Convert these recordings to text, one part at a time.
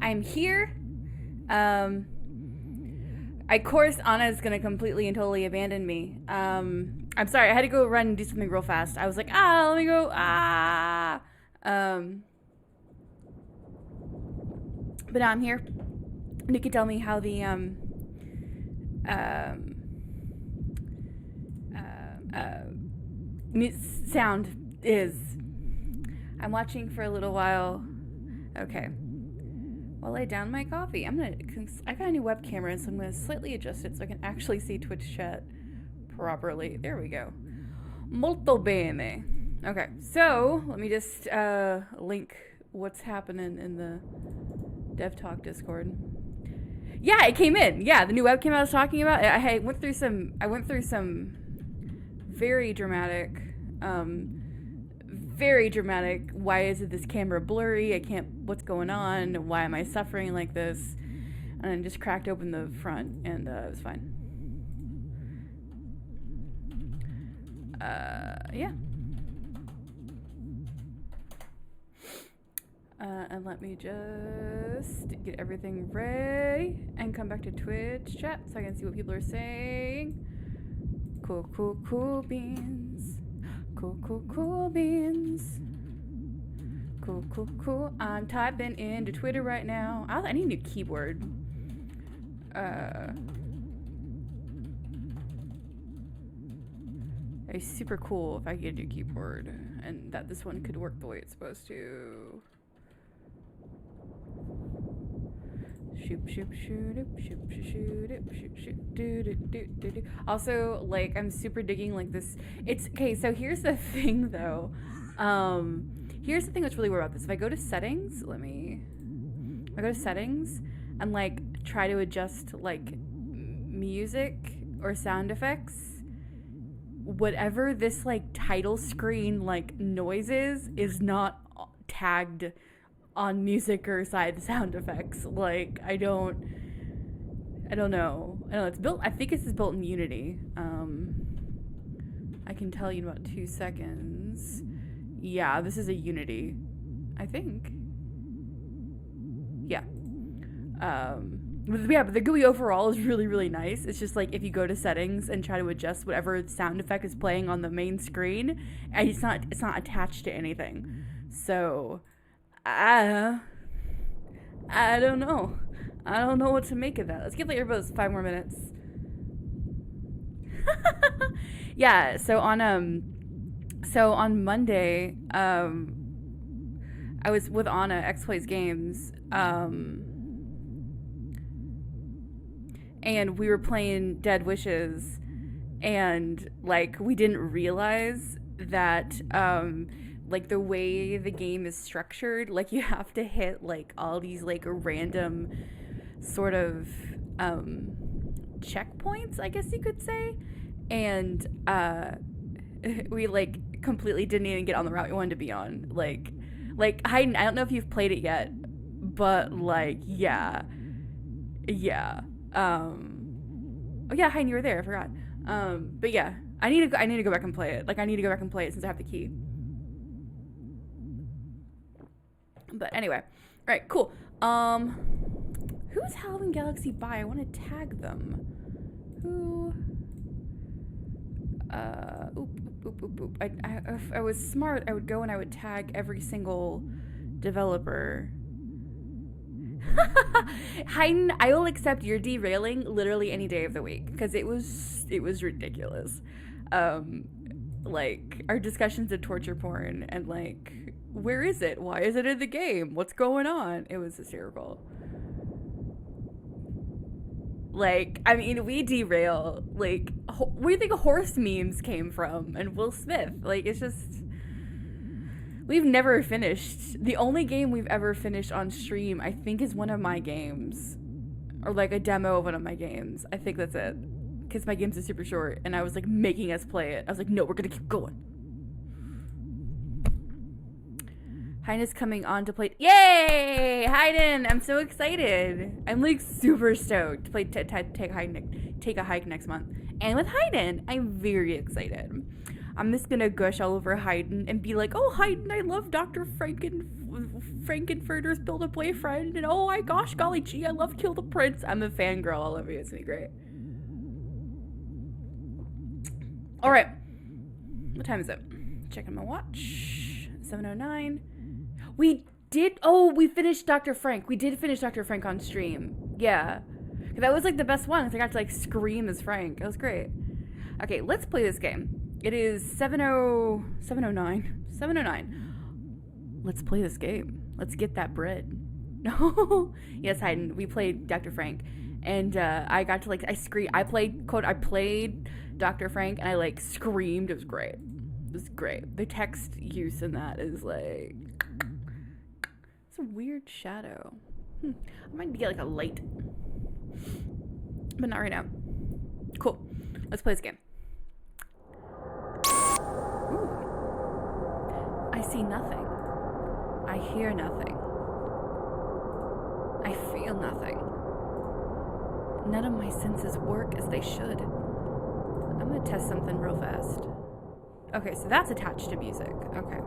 I'm here. Of course, Anna is gonna completely and totally abandon me. I'm sorry, I had to go run and do something real fast. I was like, let me go, But now I'm here. And you can tell me how the, sound is. I'm watching for a little while. Okay. I'll lay down my coffee. I got a new web camera, so I'm gonna slightly adjust it so I can actually see Twitch chat properly. There we go. Molto bene. Okay, so let me just link what's happening in the DevTalk Discord. Yeah, it came in. Yeah, the new webcam I was talking about. I went through some very dramatic. Why is this camera blurry? What's going on? Why am I suffering like this? And I just cracked open the front, and it was fine. Yeah. And let me just get everything ready and come back to Twitch chat so I can see what people are saying. Cool beans. Cool beans. Cool. I'm typing into Twitter right now. I need a new keyboard. It's super cool if I get a new keyboard and that this one could work the way it's supposed to. Shoot. Also, like, I'm super digging like this. It's okay. So here's the thing, though. Here's the thing that's really weird about this. If I go to settings, and like try to adjust like music or sound effects, whatever this like title screen like noises is not tagged on music or side sound effects. Like I don't know. It's built. I think this is built in Unity. I can tell you in about 2 seconds. Yeah, this is a Unity, I think. Yeah. But the GUI overall is really, really nice. It's just like if you go to settings and try to adjust whatever sound effect is playing on the main screen, and it's not attached to anything. So I don't know. I don't know what to make of that. Let's give the earbuds 5 more minutes. Yeah, so on Monday, I was with Anna, X Plays Games, and we were playing Dead Wishes, and like we didn't realize that like the way the game is structured, like you have to hit like all these like random sort of checkpoints, I guess you could say, and we like completely didn't even get on the route we wanted to be on. Like Hayden, I don't know if you've played it yet, but like yeah. Oh yeah, Hayden, you were there. I forgot. But yeah, I need to go back and play it. Like I need to go back and play it since I have the key. But anyway, all right, cool. Who's Halloween Galaxy by? I want to tag them. Who? Oop. If I was smart, I would go and I would tag every single developer. Hayden, I will accept your derailing literally any day of the week because it was ridiculous. Like our discussions of torture porn and like, where is it? Why is it in the game? What's going on? It was hysterical. Like, I mean, we derail. Like, where do you think horse memes came from? And Will Smith. Like, it's just... We've never finished. The only game we've ever finished on stream, I think, is one of my games. Or, like, a demo of one of my games. I think that's it. Because my games are super short, and I was, like, making us play it. I was like, no, we're gonna keep going. Hayden is coming on to play. Yay! Hayden! I'm so excited. I'm like super stoked to play take a hike next month. And with Hayden, I'm very excited. I'm just gonna gush all over Hayden and be like, oh, Hayden, I love Dr. Frankenfurter's build a boyfriend, and oh my gosh, golly gee, I love Kill the Prince. I'm a fangirl all over you. It's gonna be great. All right, what time is it? Checking my watch. 7:09. We finished Dr. Frank. We did finish Dr. Frank on stream. Yeah, that was like the best one. I got to like scream as Frank. It was great. Okay, let's play this game. It is 7:09. Let's play this game. Let's get that bread. No. Yes, Hayden. We played Dr. Frank, and I got to like I played Dr. Frank, and I like screamed. It was great. It was great. The text use in that is like, it's a weird shadow. I might get like a light, but not right now. Cool. Let's play this game. Ooh. I see nothing. I hear nothing. I feel nothing. None of my senses work as they should. I'm gonna test something real fast. Okay, so that's attached to music. Okay.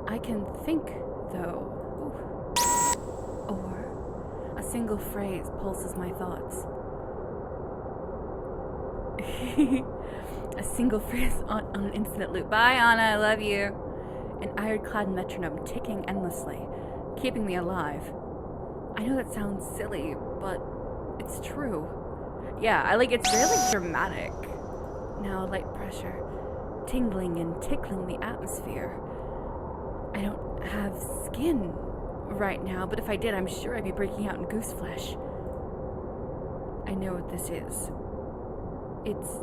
I can think, though. Ooh. Or a single phrase pulses my thoughts. A single phrase on an infinite loop. Bye, Anna, I love you. An iron-clad metronome ticking endlessly, keeping me alive. I know that sounds silly, but it's true. Yeah, it's really dramatic. Now light pressure, tingling and tickling the atmosphere. I don't have skin right now, but if I did, I'm sure I'd be breaking out in goose flesh. I know what this is. It's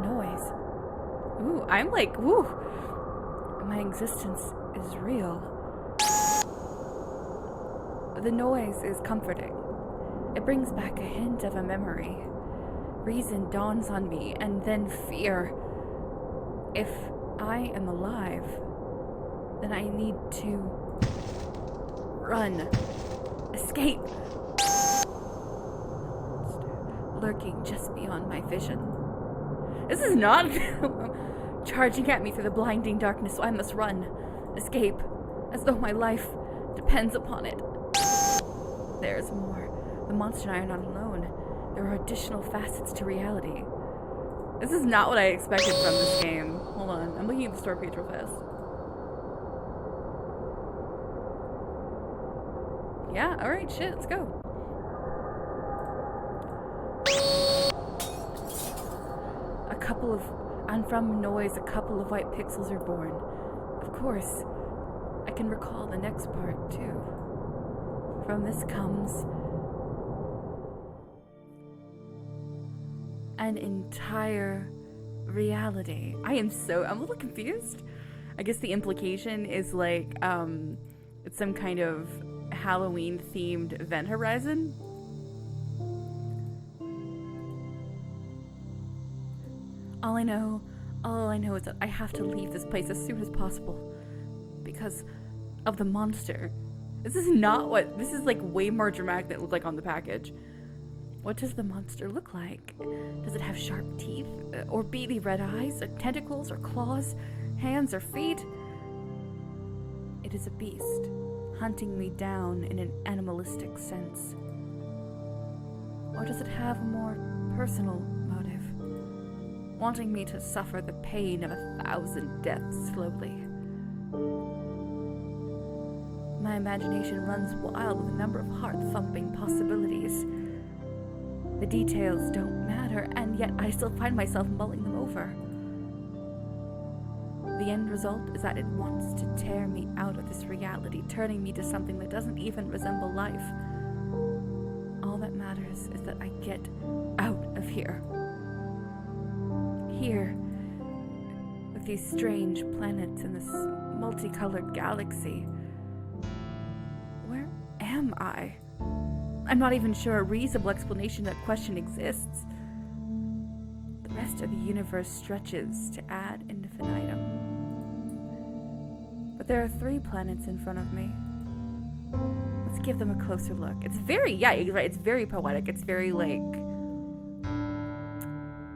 noise. Ooh, I'm like, woo. My existence is real. The noise is comforting. It brings back a hint of a memory. Reason dawns on me, and then fear. If I am alive, then I need to run. Escape. Lurking just beyond my vision. This is not charging at me through the blinding darkness, so I must run. Escape, as though my life depends upon it. There's more. The monster and I are not alone. There are additional facets to reality. This is not what I expected from this game. Hold on, I'm looking at the store page real fast. Yeah, alright, shit, let's go. And from noise, a couple of white pixels are born. Of course, I can recall the next part, too. From this comes an entire reality. I'm a little confused. I guess the implication is like, it's some kind of Halloween-themed event horizon. All I know is that I have to leave this place as soon as possible. Because of the monster. This is like way more dramatic than it looked like on the package. What does the monster look like? Does it have sharp teeth? Or beady red eyes? Or tentacles? Or claws? Hands or feet? It is a beast, hunting me down in an animalistic sense. Or does it have a more personal motive? Wanting me to suffer the pain of 1,000 deaths slowly. My imagination runs wild with a number of heart-thumping possibilities. The details don't matter, and yet I still find myself mulling them over. The end result is that it wants to tear me out of this reality, turning me to something that doesn't even resemble life. All that matters is that I get out of here. Here, with these strange planets in this multicolored galaxy. Where am I? I'm not even sure a reasonable explanation to that question exists. The rest of the universe stretches to ad infinitum. But there are 3 planets in front of me. Let's give them a closer look. It's very, yeah, you're right, it's very poetic. It's very, like,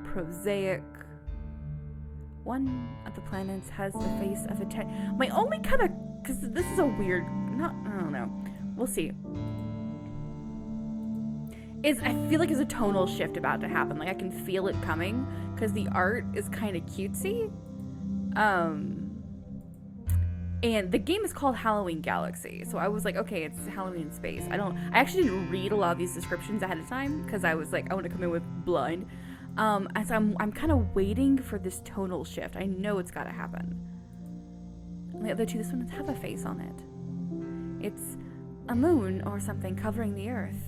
prosaic. One of the planets has the face of a my only kind of, because this is a weird, I don't know. We'll see. I feel like there's a tonal shift about to happen. Like I can feel it coming because the art is kind of cutesy. And the game is called Halloween Galaxy. So I was like, okay, it's Halloween in space. I actually didn't read a lot of these descriptions ahead of time because I was like, I want to come in with blind. And so I'm kind of waiting for this tonal shift. I know it's got to happen. And the other two, this one does have a face on it. It's a moon or something covering the earth.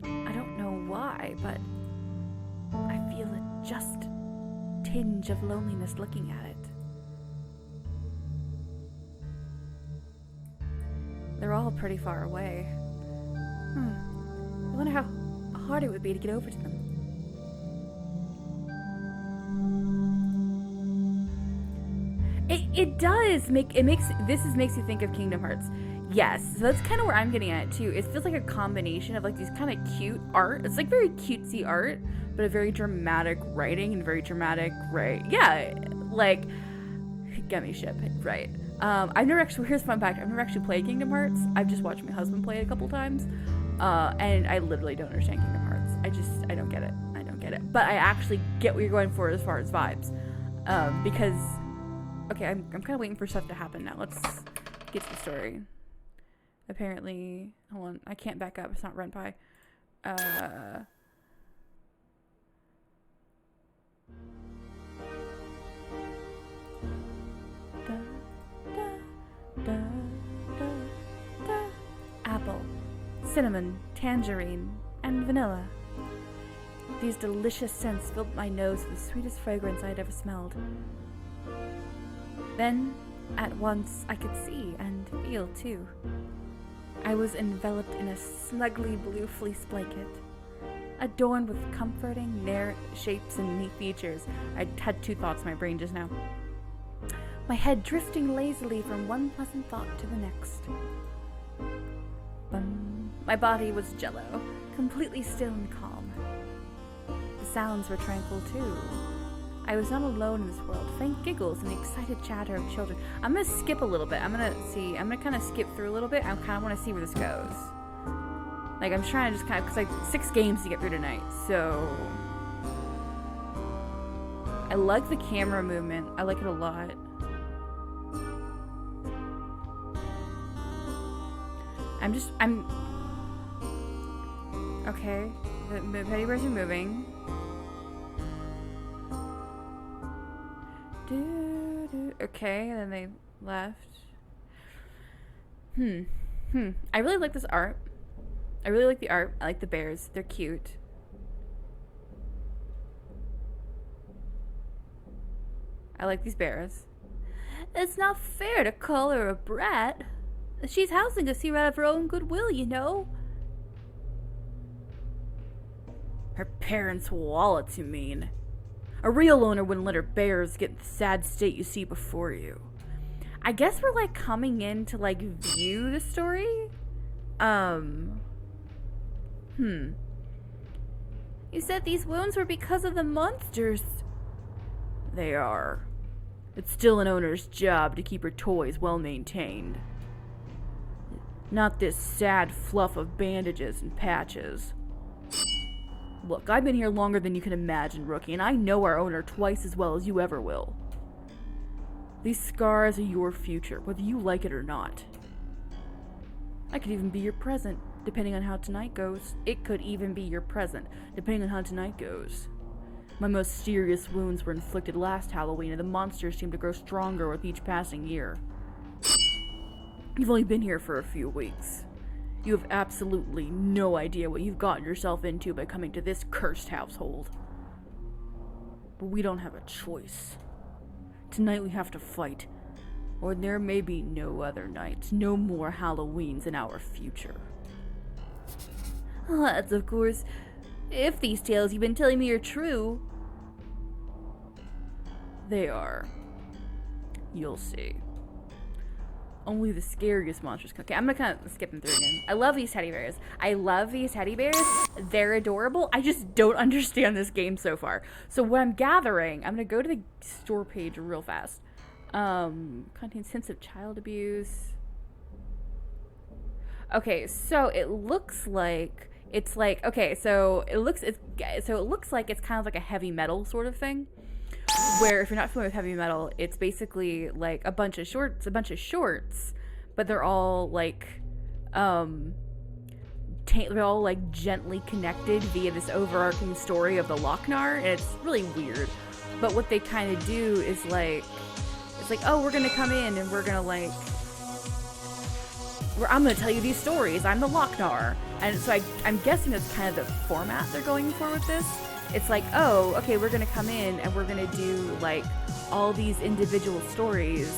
I don't know why, but I feel a just tinge of loneliness looking at it. They're all pretty far away. I wonder how hard it would be to get over to them. It does makes you think of Kingdom Hearts. Yes, so that's kind of where I'm getting at it too. It feels like a combination of like these kind of cute art. It's like very cutesy art, but a very dramatic writing and very dramatic, right? Yeah, like Gummy Ship, right? I've never actually. Here's a fun fact: I've never actually played Kingdom Hearts. I've just watched my husband play it a couple times, and I literally don't understand Kingdom Hearts. I don't get it. I don't get it. But I actually get what you're going for as far as vibes, because okay, I'm kind of waiting for stuff to happen now. Let's get to the story. Apparently, hold on, I can't back up. It's not ren'py. Apple, cinnamon, tangerine, and vanilla. These delicious scents filled my nose with the sweetest fragrance I had ever smelled. Then, at once, I could see and feel too. I was enveloped in a snuggly blue fleece blanket, adorned with comforting shapes and neat features. I had two thoughts in my brain just now. My head drifting lazily from one pleasant thought to the next. My body was jello, completely still and calm. The sounds were tranquil too. I was not alone in this world. Faint giggles and the excited chatter of children. I'm gonna skip a little bit. I'm gonna kind of skip through a little bit. I kind of want to see where this goes. Like, I'm trying to just kind of, because like 6 games to get through tonight, so I like the camera movement. I like it a lot. Okay, the teddy bears are moving. Okay, and then they left. I really like this art. I really like the art. I like the bears. They're cute. I like these bears. It's not fair to call her a brat. She's housing us here out of her own goodwill, you know. Her parents' wallets, you mean? A real owner wouldn't let her bears get in the sad state you see before you. I guess we're like coming in to like view the story. You said these wounds were because of the monsters. They are. It's still an owner's job to keep her toys well maintained. Not this sad fluff of bandages and patches. Look, I've been here longer than you can imagine, Rookie, and I know our owner twice as well as you ever will. These scars are your future, whether you like it or not. I could even be your present, depending on how tonight goes. It could even be your present, depending on how tonight goes. My most serious wounds were inflicted last Halloween, and the monsters seem to grow stronger with each passing year. You've only been here for a few weeks. You have absolutely no idea what you've gotten yourself into by coming to this cursed household. But we don't have a choice. Tonight we have to fight, or there may be no other nights, no more Halloweens in our future. That's of course, if these tales you've been telling me are true. They are. You'll see. Only the scariest monsters. Okay, I'm gonna kind of skip them through again. I love these teddy bears. They're adorable. I just don't understand this game so far. So what I'm gathering, I'm gonna go to the store page real fast. Contains hints of child abuse. Okay, so it looks like it's like, okay, so it looks like it's kind of like a heavy metal sort of thing. Where, if you're not familiar with heavy metal, it's basically like a bunch of shorts, but they're all like, they're all like gently connected via this overarching story of the Lochnar, and it's really weird. But what they kind of do is like, it's like, oh, we're gonna come in and we're gonna like, I'm gonna tell you these stories. I'm the Lochnar, and so I'm guessing that's kind of the format they're going for with this. It's like, oh, okay, we're gonna come in and we're gonna do like all these individual stories,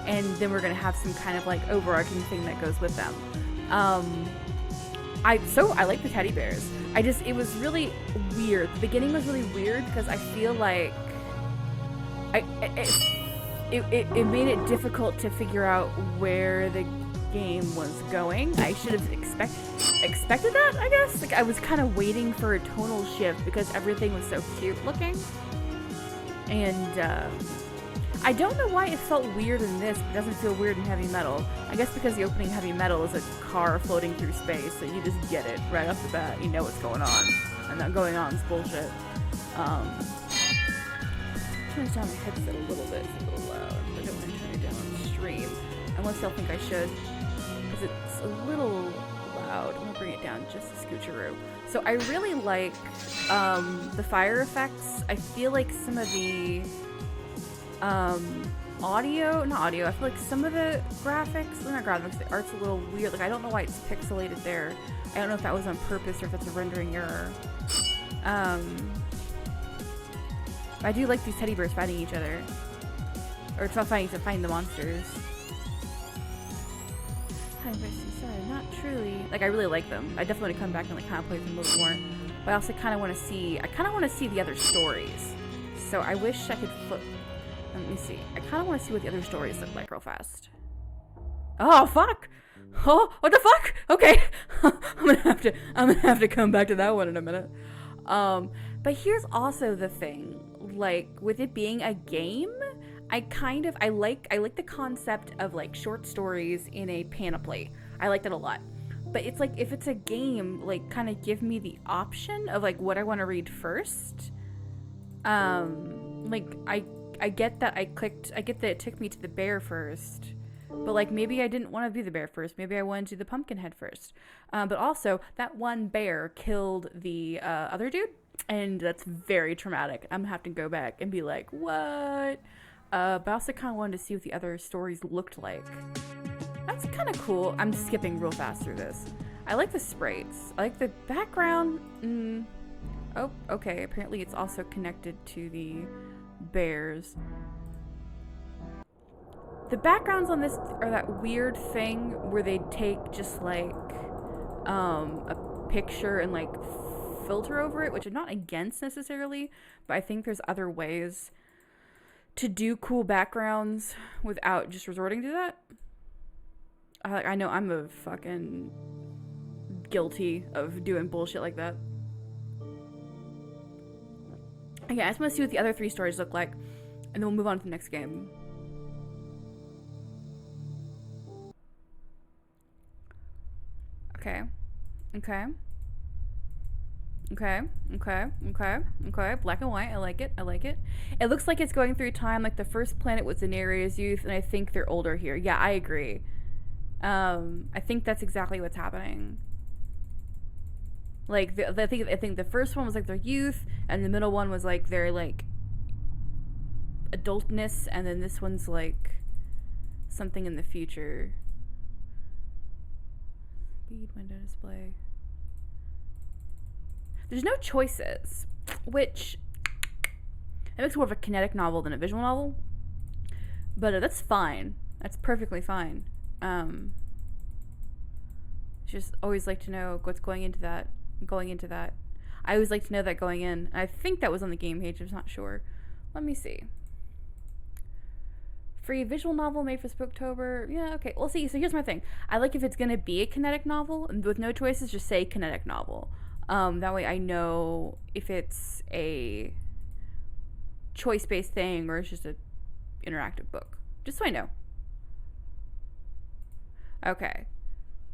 and then we're gonna have some kind of like overarching thing that goes with them. I like the teddy bears. It was really weird. The beginning was really weird because I feel like it made it difficult to figure out where the game was going. I should have expected that, I guess. Like, I was kind of waiting for a tonal shift because everything was so cute looking. And I don't know why it felt weird in this, but it doesn't feel weird in heavy metal. I guess because the opening heavy metal is a car floating through space, so you just get it right off the bat. You know what's going on. And that going on is bullshit. Turn down my headset a little bit. It's a little loud. I don't want to turn it down on stream. Unless y'all think I should. Because it's a little loud. I'm going to bring it down just a scoocheroo. So I really like the fire effects. I feel like some of the I feel like some of the graphics, the art's a little weird. Like, I don't know why it's pixelated there. I don't know if that was on purpose or if it's a rendering error. I do like these teddy bears fighting each other. Or it's not fighting, to find the monsters. Sorry, not truly. Like, I really like them. I definitely want to come back and like kind of play them a little more. But I also kind of want to see. I kind of want to see the other stories. So I wish I could flip. Let me see. I kind of want to see what the other stories look like real fast. Oh fuck! Oh, what the fuck? Okay, I'm gonna have to come back to that one in a minute. But here's also the thing. Like, with it being a game, I like the concept of like short stories in a panoply. I like that a lot. But it's like, if it's a game, like, kind of give me the option of like what I want to read first. Like, I get that it took me to the bear first. But like, maybe I didn't want to do the bear first. Maybe I wanted to do the pumpkin head first. But also, that one bear killed the other dude. And that's very traumatic. I'm gonna have to go back and be like, what? But I also kind of wanted to see what the other stories looked like. That's kind of cool. I'm skipping real fast through this. I like the sprites. I like the background. Oh, okay. Apparently it's also connected to the bears. The backgrounds on this are that weird thing where they take just like a picture and like filter over it, which I'm not against necessarily, but I think there's other ways to do cool backgrounds without just resorting to that. I know I'm a fucking guilty of doing bullshit like that. Okay, I just want to see what the other three stories look like, and then we'll move on to the next game. Okay. Okay. Okay, okay, okay, okay. Black and white. I like it. I like it. It looks like it's going through time. Like, the first planet was Zanaria's youth, and I think they're older here. Yeah, I agree. I think that's exactly what's happening. Like, I think the first one was like their youth, and the middle one was like their like adultness, and then this one's like something in the future. Speed window display. There's no choices, which it makes more of a kinetic novel than a visual novel. But that's fine. That's perfectly fine. Just always like to know what's going into that. I always like to know that going in. I think that was on the game page. I'm not sure. Let me see. Free visual novel made for Spooktober. Yeah, okay. Well, see, so here's my thing. I like if it's going to be a kinetic novel, and with no choices, just say kinetic novel. That way I know if it's a choice-based thing or it's just an interactive book. Just so I know. Okay.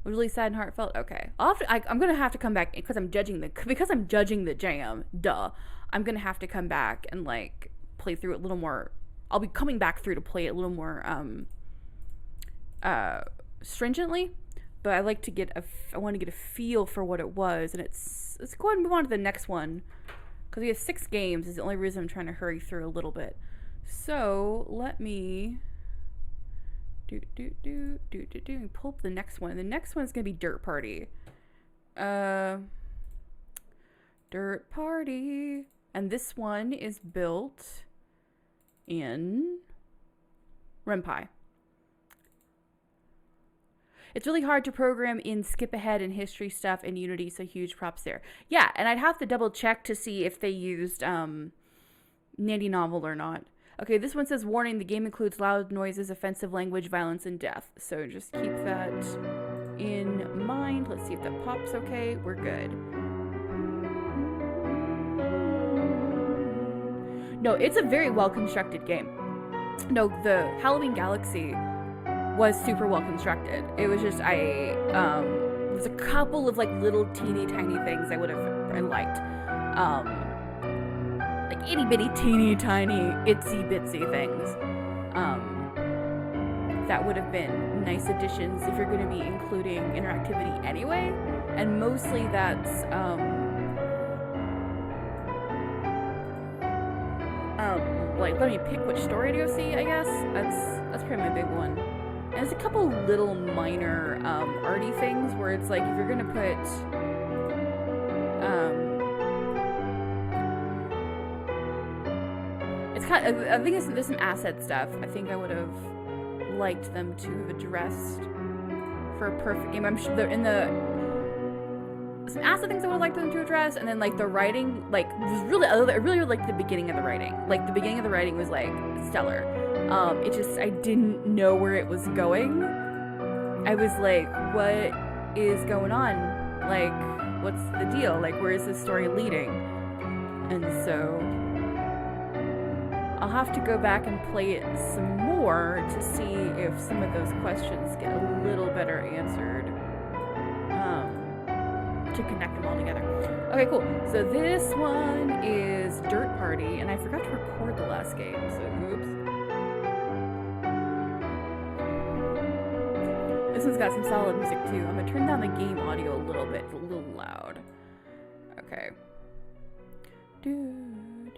Really sad and heartfelt. Okay. I'm gonna have to come back because I'm judging the jam. Duh. I'm gonna have to come back and like play through it a little more. I'll be coming back through to play it a little more stringently. But I want to get a feel for what it was, and let's go ahead and move on to the next one because we have 6 games. Is the only reason I'm trying to hurry through a little bit. So let me pull up the next one. The next one is gonna be Dirt Party. Dirt Party, and this one is built in ren'py. It's really hard to program in skip ahead and history stuff in Unity, so huge props there. Yeah, and I'd have to double check to see if they used Nandy Novel or not. Okay, this one says, warning, the game includes loud noises, offensive language, violence, and death. So just keep that in mind. Let's see if that pops okay. We're good. No, it's a very well-constructed game. No, the Halloween Galaxy was super well-constructed. It was just, there's a couple of, like, little teeny tiny things I liked. Like itty-bitty, teeny tiny, itsy-bitsy things. That would have been nice additions if you're going to be including interactivity anyway. And mostly that's, like, let me pick which story to go see, I guess. That's probably my big one. And there's a couple little minor, arty things where it's like, if you're going to put, I think there's some asset stuff. I think I would have liked them to have addressed for a perfect game. I'm sure they're in some asset things I would have liked them to address, and then like the writing, like was really, I really liked the beginning of the writing. Like the beginning of the writing was like stellar. It just, I didn't know where it was going. I was like, what is going on? Like, what's the deal? Like, where is this story leading? And so I'll have to go back and play it some more to see if some of those questions get a little better answered, to connect them all together. Okay, cool. So this one is Dirt Party, and I forgot to record the last game, so oops. This one's got some solid music too. I'm gonna turn down the game audio a little bit. It's a little loud. Okay. I'm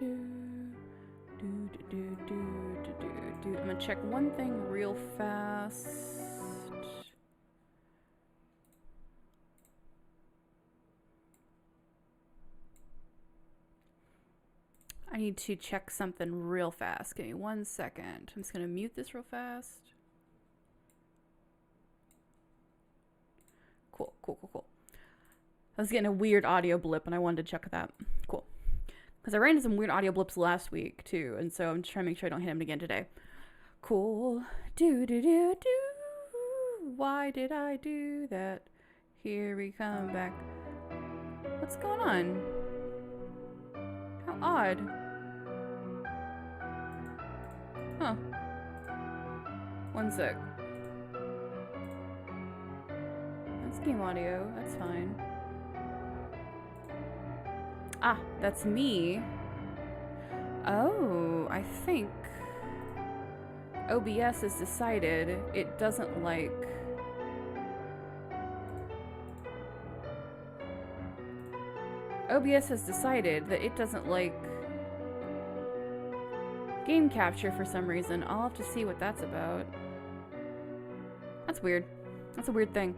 gonna check one thing real fast. I need to check something real fast. Give me 1 second. I'm just gonna mute this real fast. Cool. I was getting a weird audio blip and I wanted to check that. Cool. Because I ran into some weird audio blips last week too, and so I'm just trying to make sure I don't hit them again today. Cool. Why did I do that? Here we come back. What's going on? How odd. Huh. 1 sec. That's game audio. That's fine. Ah, that's me. Oh, I think OBS has decided it doesn't like... OBS has decided that it doesn't like game capture for some reason. I'll have to see what that's about. That's weird. That's a weird thing.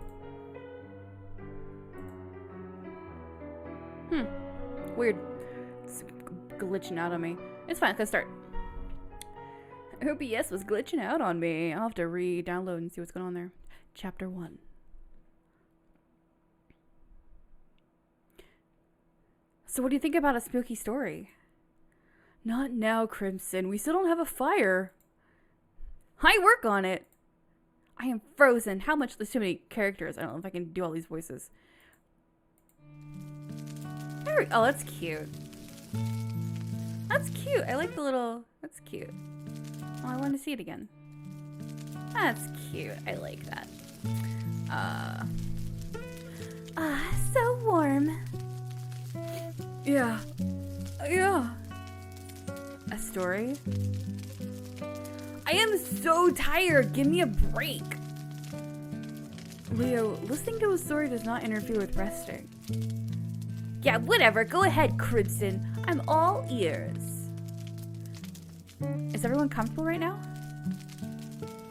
Weird. It's glitching out on me. It's fine, let's start. OBS was glitching out on me. I'll have to re-download and see what's going on there. Chapter 1. So what do you think about a spooky story? Not now, Crimson. We still don't have a fire. I work on it. I am frozen. How much? There's too many characters. I don't know if I can do all these voices. Oh, that's cute. That's cute. I like the little... That's cute. Oh, I want to see it again. That's cute. I like that. So warm. Yeah. Yeah. A story? I am so tired. Give me a break. Leo, listening to a story does not interfere with resting. Yeah, whatever. Go ahead, Crimson. I'm all ears. Is everyone comfortable right now?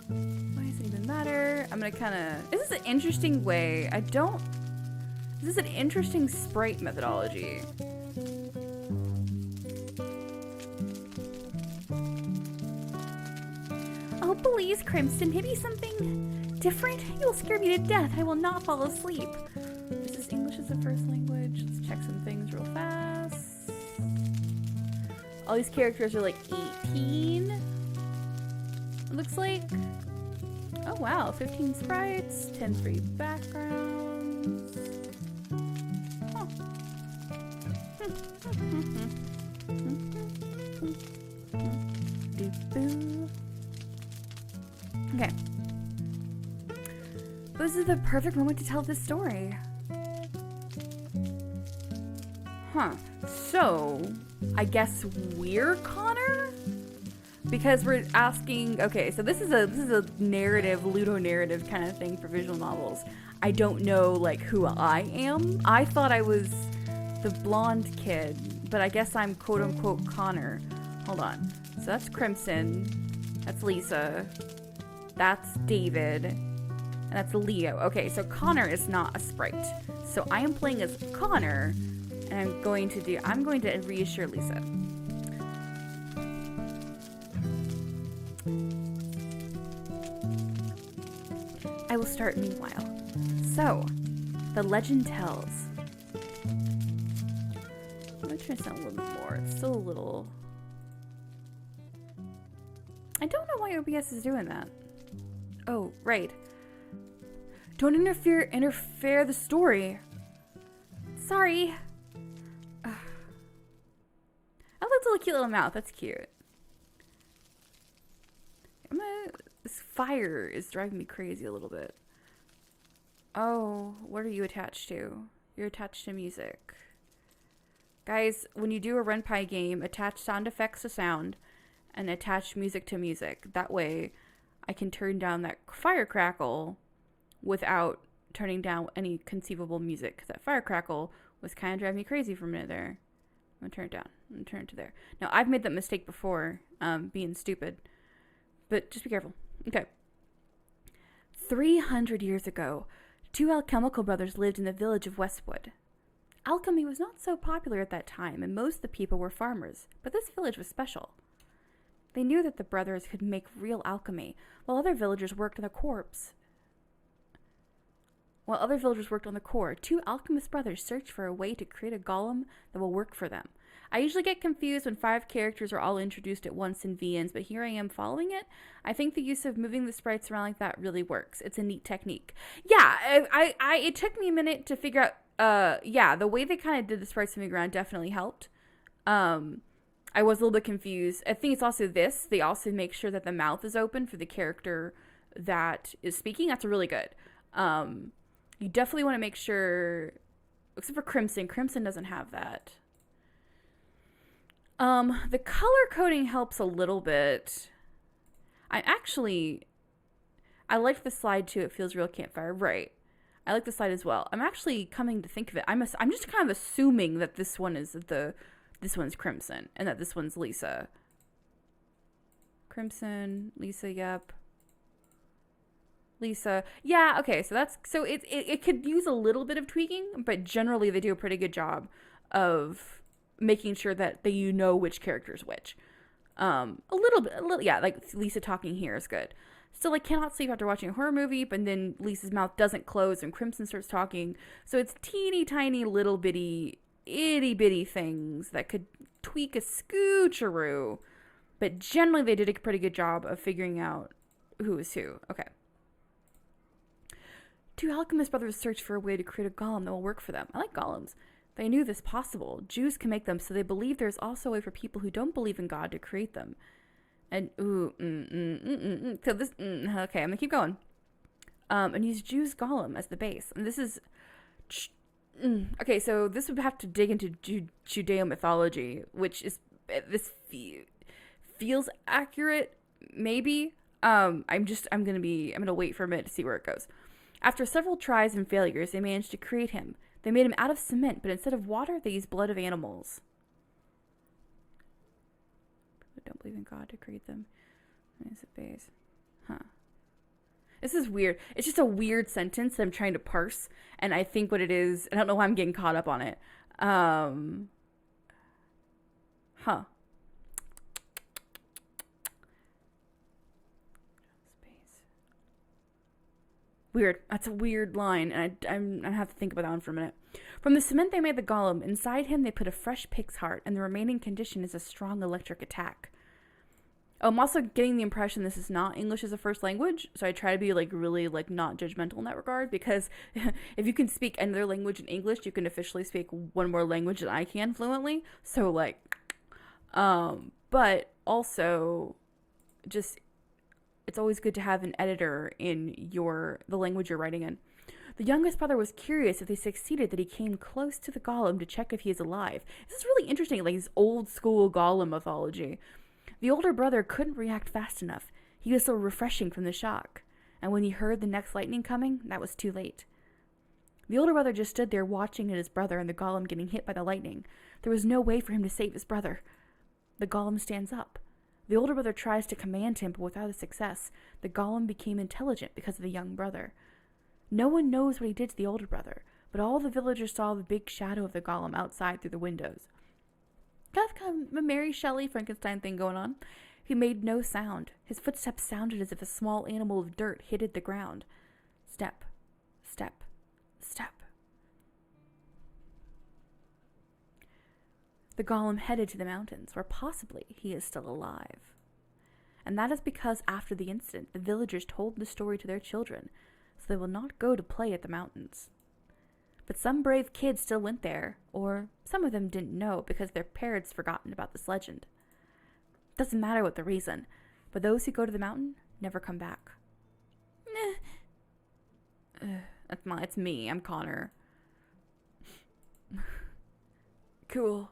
Why does it even matter? I'm gonna kind of... This is an interesting way. This is an interesting sprite methodology. Oh, please, Crimson. Maybe something different? You'll scare me to death. I will not fall asleep. Is this English as a first language? Let's check some things real fast. All these characters are like 18. It looks like. Oh, wow. 15 sprites, 10 free backgrounds. Oh. Okay. This is the perfect moment to tell this story. Huh. So, I guess we're Connor? Because we're asking, okay, so this is a narrative, ludonarrative kind of thing for visual novels. I don't know like who I am. I thought I was the blonde kid, but I guess I'm quote unquote Connor. Hold on. So that's Crimson. That's Lisa. That's David. And that's Leo. Okay, so Connor is not a sprite. So I am playing as Connor, and I'm going to reassure Lisa. I will start meanwhile. So, the legend tells. I'm going to try to sound a little bit more. It's still a little... I don't know why OBS is doing that. Oh, right. Don't interfere the story. Sorry. I like the little cute little mouth. That's cute. This fire is driving me crazy a little bit. Oh, what are you attached to? You're attached to music. Guys, when you do a ren'py game, attach sound effects to sound and attach music to music. That way, I can turn down that fire crackle without turning down any conceivable music. Because that fire crackle was kind of driving me crazy for a minute there. I'm going to turn it down. I'm going to turn it to there. Now, I've made that mistake before, being stupid. But just be careful. Okay. 300 years ago, two alchemical brothers lived in the village of Westwood. Alchemy was not so popular at that time, and most of the people were farmers, but this village was special. They knew that the brothers could make real alchemy, while other villagers worked on the corpse. While other villagers worked on the core, two alchemist brothers searched for a way to create a golem that will work for them. I usually get confused when 5 characters are all introduced at once in VNs, but here I am following it. I think the use of moving the sprites around like that really works. It's a neat technique. Yeah, it took me a minute to figure out, yeah, the way they kind of did the sprites moving around definitely helped. I was a little bit confused. I think it's also this. They also make sure that the mouth is open for the character that is speaking. That's really good. You definitely want to make sure, except for Crimson. Crimson doesn't have that. The color coding helps a little bit. I like the slide too. It feels real campfire. Right. I like the slide as well. I'm actually coming to think of it. I'm just kind of assuming that this one's Crimson and that this one's Lisa. Crimson, Lisa, yep. Lisa. Yeah, okay. So it could use a little bit of tweaking, but generally they do a pretty good job of making sure that you know which character is which. A little, yeah, like Lisa talking here is good. Still, I cannot sleep after watching a horror movie, but then Lisa's mouth doesn't close and Crimson starts talking. So it's teeny tiny little bitty, itty bitty things that could tweak a scoocheroo. But generally they did a pretty good job of figuring out who is who. Okay. Two alchemist brothers search for a way to create a golem that will work for them. I like golems. They knew this possible. Jews can make them, so they believe there's also a way for people who don't believe in God to create them. And, so this, okay, I'm gonna keep going. And use Jews' golem as the base. And this is, okay, so this would have to dig into Judeo mythology, which is, this feels accurate, maybe. I'm gonna wait for a minute to see where it goes. After several tries and failures, they managed to create him. They made him out of cement, but instead of water, they used blood of animals. People don't believe in God to create them. It's a base. Huh. This is weird. It's just a weird sentence that I'm trying to parse, and I think what it is, I don't know why I'm getting caught up on it. Huh. Weird. That's a weird line, and I have to think about that one for a minute. From the cement they made the golem. Inside him they put a fresh pig's heart, and the remaining condition is a strong electric attack. Oh, I'm also getting the impression this is not English as a first language, so I try to be really not judgmental in that regard, because if you can speak another language in English, you can officially speak one more language than I can fluently. So but also just, it's always good to have an editor in the language you're writing in. The youngest brother was curious if they succeeded that he came close to the golem to check if he is alive. This is really interesting, this old school golem mythology. The older brother couldn't react fast enough. He was so refreshing from the shock. And when he heard the next lightning coming, that was too late. The older brother just stood there watching at his brother and the golem getting hit by the lightning. There was no way for him to save his brother. The golem stands up. The older brother tries to command him, but without a success. The golem became intelligent because of the young brother. No one knows what he did to the older brother, but all the villagers saw the big shadow of the golem outside through the windows. Kind of a Mary Shelley Frankenstein thing going on. He made no sound. His footsteps sounded as if a small animal of dirt hit the ground. Step, step, step. The golem headed to the mountains, where possibly he is still alive. And that is because after the incident, the villagers told the story to their children, so they will not go to play at the mountains. But some brave kids still went there, or some of them didn't know because their parents forgotten about this legend. Doesn't matter what the reason, but those who go to the mountain never come back. It's me, I'm Connor. Cool.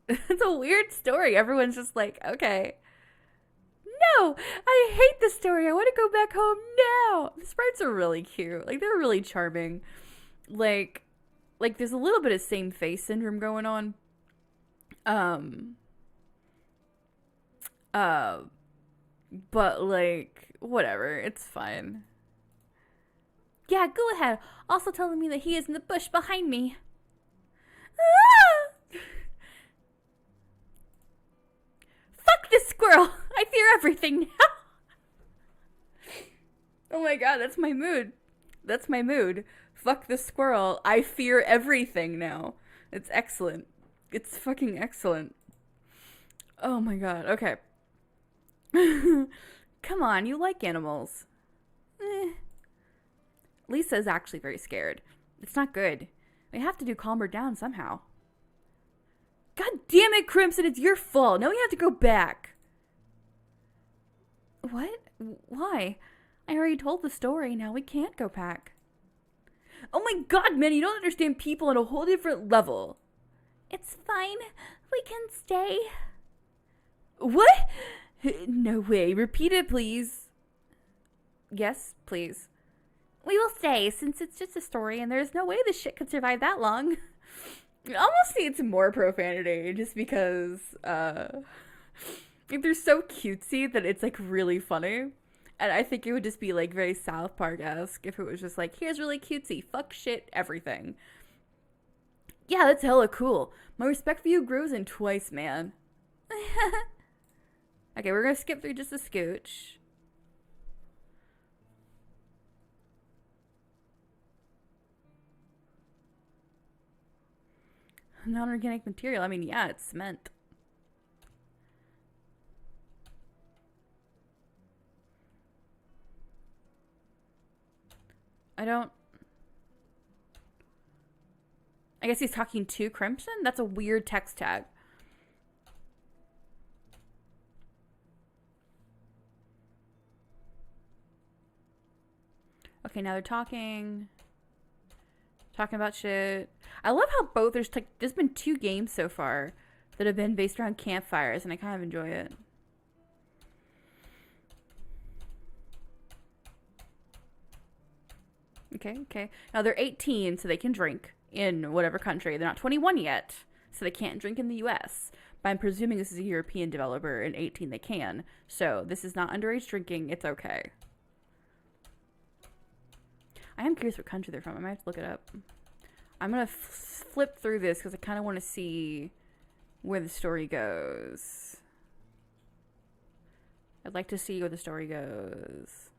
It's a weird story. Everyone's just like, okay. No, I hate this story. I want to go back home now. The sprites are really cute. They're really charming. There's a little bit of same face syndrome going on. But whatever. It's fine. Yeah, go ahead. Also telling me that he is in the bush behind me. Ah! Fuck this squirrel! I fear everything now! Oh my god, that's my mood. That's my mood. Fuck this squirrel. I fear everything now. It's excellent. It's fucking excellent. Oh my god, okay. Come on, you like animals. Lisa is actually very scared. It's not good. We have to calm her down somehow. God damn it, Crimson, it's your fault. Now we have to go back. What? Why? I already told the story. Now we can't go back. Oh my god, man, you don't understand people on a whole different level. It's fine. We can stay. What? No way. Repeat it, please. Yes, please. We will stay, since it's just a story, and there's no way this shit could survive that long. It almost needs more profanity, just because, they're so cutesy that it's, really funny. And I think it would just be, very South Park-esque if it was just here's really cutesy, fuck shit, everything. Yeah, that's hella cool. My respect for you grows in twice, man. Okay, we're gonna skip through just a scooch. Non-organic material. I mean, yeah, it's cement. I don't... I guess he's talking to Crimson? That's a weird text tag. Okay, now they're talking about shit. I love how both, there's been 2 games so far that have been based around campfires, and I kind of enjoy it. Okay. Now they're 18, so they can drink in whatever country. They're not 21 yet, so they can't drink in the US. But I'm presuming this is a European developer, and 18 they can. So this is not underage drinking. It's okay. I am curious what country they're from. I might have to look it up. I'm going to flip through this because I kind of want to see where the story goes. I'd like to see where the story goes.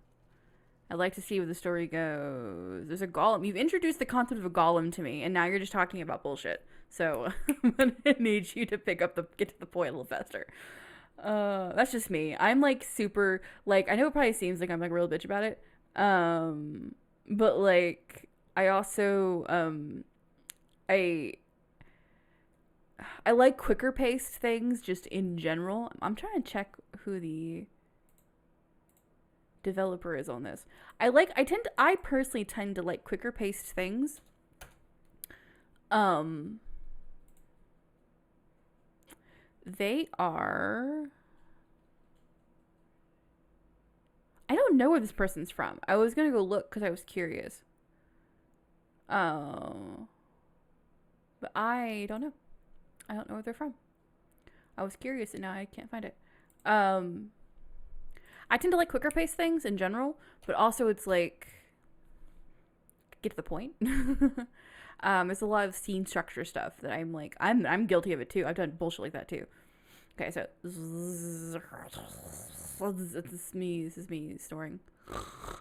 There's a golem. You've introduced the concept of a golem to me, and now you're just talking about bullshit. So I'm going to need you to get to the point a little faster. That's just me. I'm like super, like, I know it probably seems like I'm like a real bitch about it. But like, I also, I like quicker paced things just in general. I'm trying to check who the developer is on this. I personally tend to like quicker paced things. They are, I don't know where this person's from. I was gonna go look because I was curious. But I don't know. I don't know where they're from. I was curious and now I can't find it. I tend to like quicker paced things in general, but also it's like, get to the point. There's a lot of scene structure stuff that I'm like, I'm guilty of it too. I've done bullshit like that too. Okay, so this is me snoring.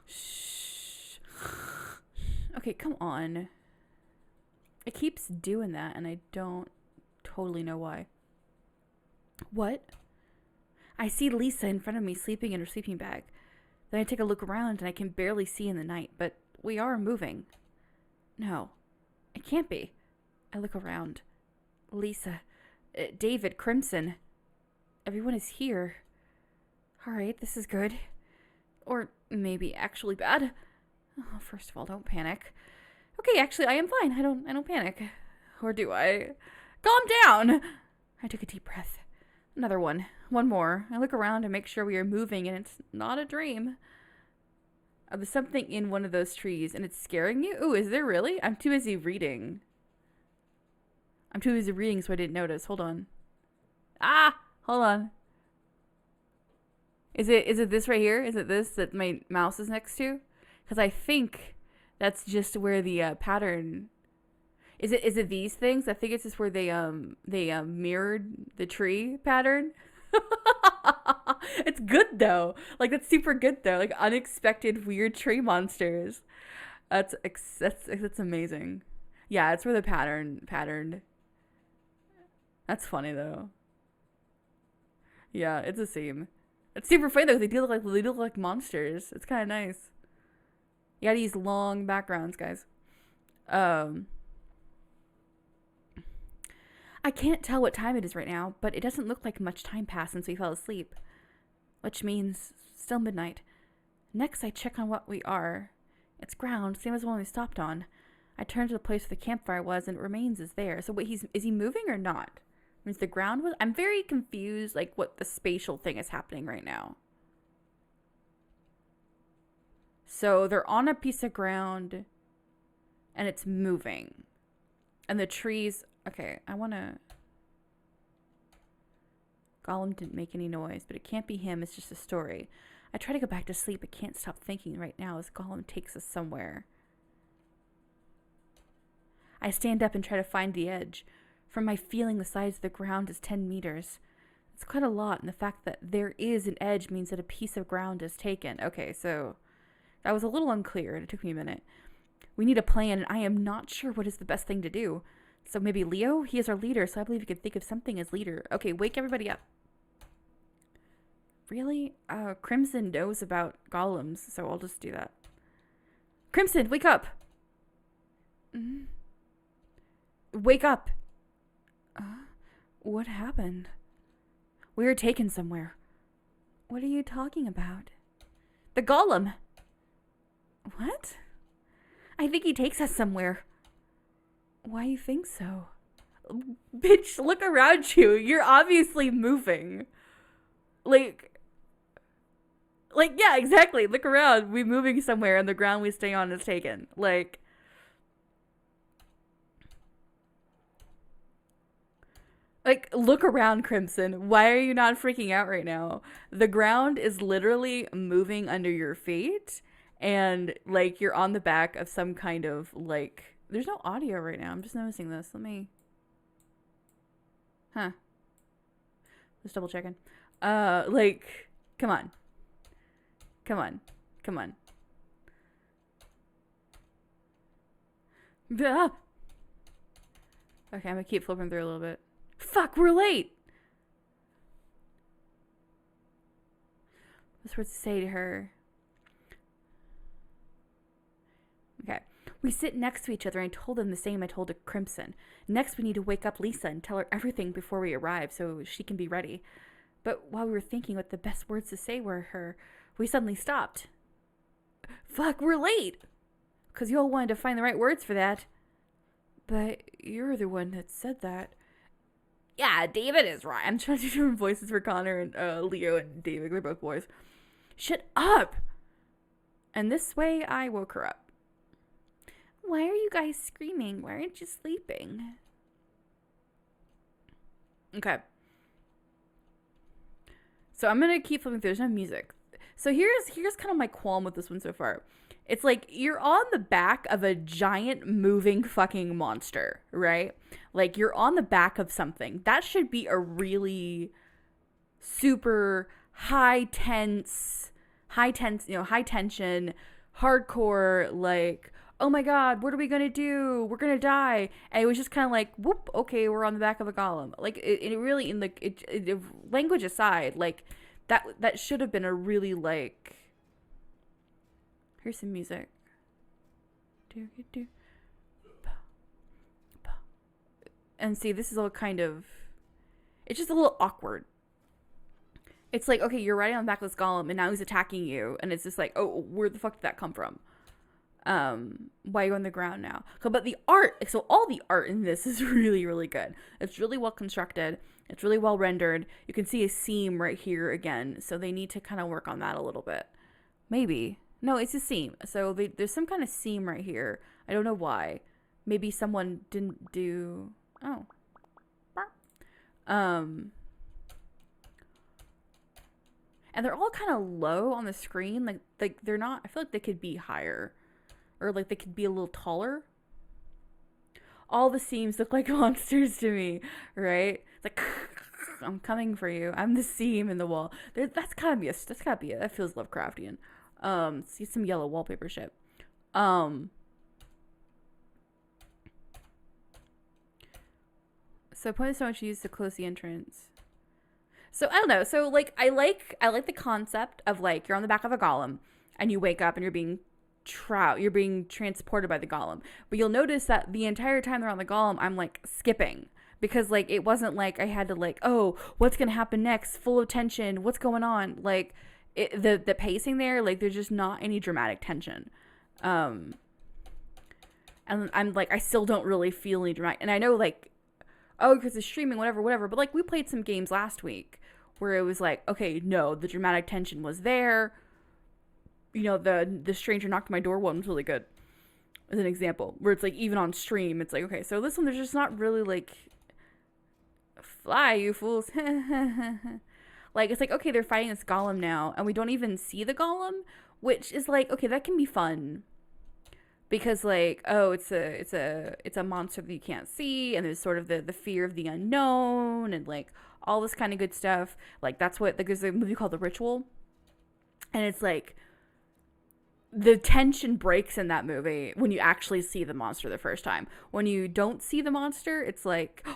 Shh. Okay, come on. It keeps doing that, and I don't totally know why. What? I see Lisa in front of me sleeping in her sleeping bag. Then I take a look around, and I can barely see in the night, but we are moving. No, it can't be. I look around. Lisa, David, Crimson. Everyone is here. Alright, this is good. Or maybe actually bad. Oh, first of all, don't panic. Okay, actually, I am fine. I don't panic. Or do I? Calm down! I took a deep breath. Another one. One more. I look around to make sure we are moving, and it's not a dream. There's something in one of those trees, and it's scaring you? Ooh, is there really? I'm too busy reading. So I didn't notice. Hold on. Ah! Hold on. Is it this right here? Is it this that my mouse is next to? Because I think that's just where the pattern... Is it these things? I think it's just where they mirrored the tree pattern. It's good though. Like, that's super good though. Like, unexpected weird tree monsters. That's amazing. Yeah, it's where the patterned. That's funny though. Yeah, it's a seam. It's super funny though. They do look like monsters. It's kind of nice. You gotta use long backgrounds, guys. I can't tell what time it is right now, but it doesn't look like much time passed since we fell asleep. Which means still midnight. Next, I check on what we are. It's ground, same as the one we stopped on. I turn to the place where the campfire was, and it remains as there. So wait, is he moving or not? Means the ground was... I'm very confused, like, what the spatial thing is happening right now. So they're on a piece of ground, and it's moving. And the trees... Okay, I want to... Gollum didn't make any noise, but it can't be him. It's just a story. I try to go back to sleep, but can't stop thinking right now as Gollum takes us somewhere. I stand up and try to find the edge. From my feeling, the size of the ground is 10 meters. It's quite a lot, and the fact that there is an edge means that a piece of ground is taken. Okay, so that was a little unclear, and it took me a minute. We need a plan, and I am not sure what is the best thing to do. So maybe Leo? He is our leader, so I believe he could think of something as leader. Okay, wake everybody up. Really? Crimson knows about golems, so I'll just do that. Crimson, wake up. Wake up. What happened? We were taken somewhere. What are you talking about? The golem. What? I think he takes us somewhere. Why you think so? Bitch, look around you. You're obviously moving. Like, yeah, exactly. Look around. We're moving somewhere and the ground we stay on is taken. Like, look around, Crimson. Why are you not freaking out right now? The ground is literally moving under your feet, and, like, you're on the back of some kind of, like... There's no audio right now. I'm just noticing this. Let me... Huh. Just double checking. Like, come on. Come on. Come on. Ah! Okay, I'm gonna keep flipping through a little bit. Fuck, we're late! What's worth to say to her? Okay. We sit next to each other and I told them the same I told to Crimson. Next, we need to wake up Lisa and tell her everything before we arrive so she can be ready. But while we were thinking what the best words to say were her, we suddenly stopped. Fuck, we're late! Because you all wanted to find the right words for that. But you're the one that said that. Yeah, David is right. I'm trying to do different voices for Connor and Leo and David. They're both boys. Shut up! And this way, I woke her up. Why are you guys screaming? Why aren't you sleeping? Okay. So I'm going to keep flipping through. There's no music. So here's kind of my qualm with this one so far. It's like you're on the back of a giant moving fucking monster, right? Like you're on the back of something. That should be a really super high tension, high tension, hardcore, like, oh my God, what are we going to do? We're going to die. And it was just kind of like, whoop, okay, we're on the back of a golem. Like it really, in the language aside, like that should have been a really like, here's some music. And see, this is all kind of, it's just a little awkward. It's like, okay, you're riding on the back of this golem and now he's attacking you. And it's just like, oh, where the fuck did that come from? Why are you on the ground now? But the art, so all the art in this is really, really good. It's really well constructed. It's really well rendered. You can see a seam right here again. So they need to kind of work on that a little bit. Maybe. No, it's a seam. So there's some kind of seam right here. I don't know why. Maybe someone didn't do... Oh. And they're all kind of low on the screen. Like they're not... I feel like they could be higher. Or like they could be a little taller. All the seams look like monsters to me, right? It's like, I'm coming for you. I'm the seam in the wall. That's gotta be it. That feels Lovecraftian. See some yellow wallpaper shit. So point is so much used to close the entrance. So I don't know. So like I like the concept of like you're on the back of a golem and you wake up and you're being transported by the golem. But you'll notice that the entire time they're on the golem, I'm like skipping. Because like it wasn't like I had to like, oh, what's gonna happen next? Full of tension, what's going on? Like the pacing there, like there's just not any dramatic tension. And I'm like, I still don't really feel any dramatic. And I know like, oh, because it's streaming, whatever. But like we played some games last week where it was like, okay, no, the dramatic tension was there. You know, the stranger knocked on my door one was really good as an example, where it's like even on stream, it's like, okay, so this one there's just not really like fly, you fools. Like it's like, okay, they're fighting this golem now, and we don't even see the golem, which is like, okay, that can be fun. Because like, oh, it's a monster that you can't see, and there's sort of the fear of the unknown and like all this kind of good stuff. Like that's what there's a movie called The Ritual. And it's like the tension breaks in that movie when you actually see the monster the first time. When you don't see the monster, it's like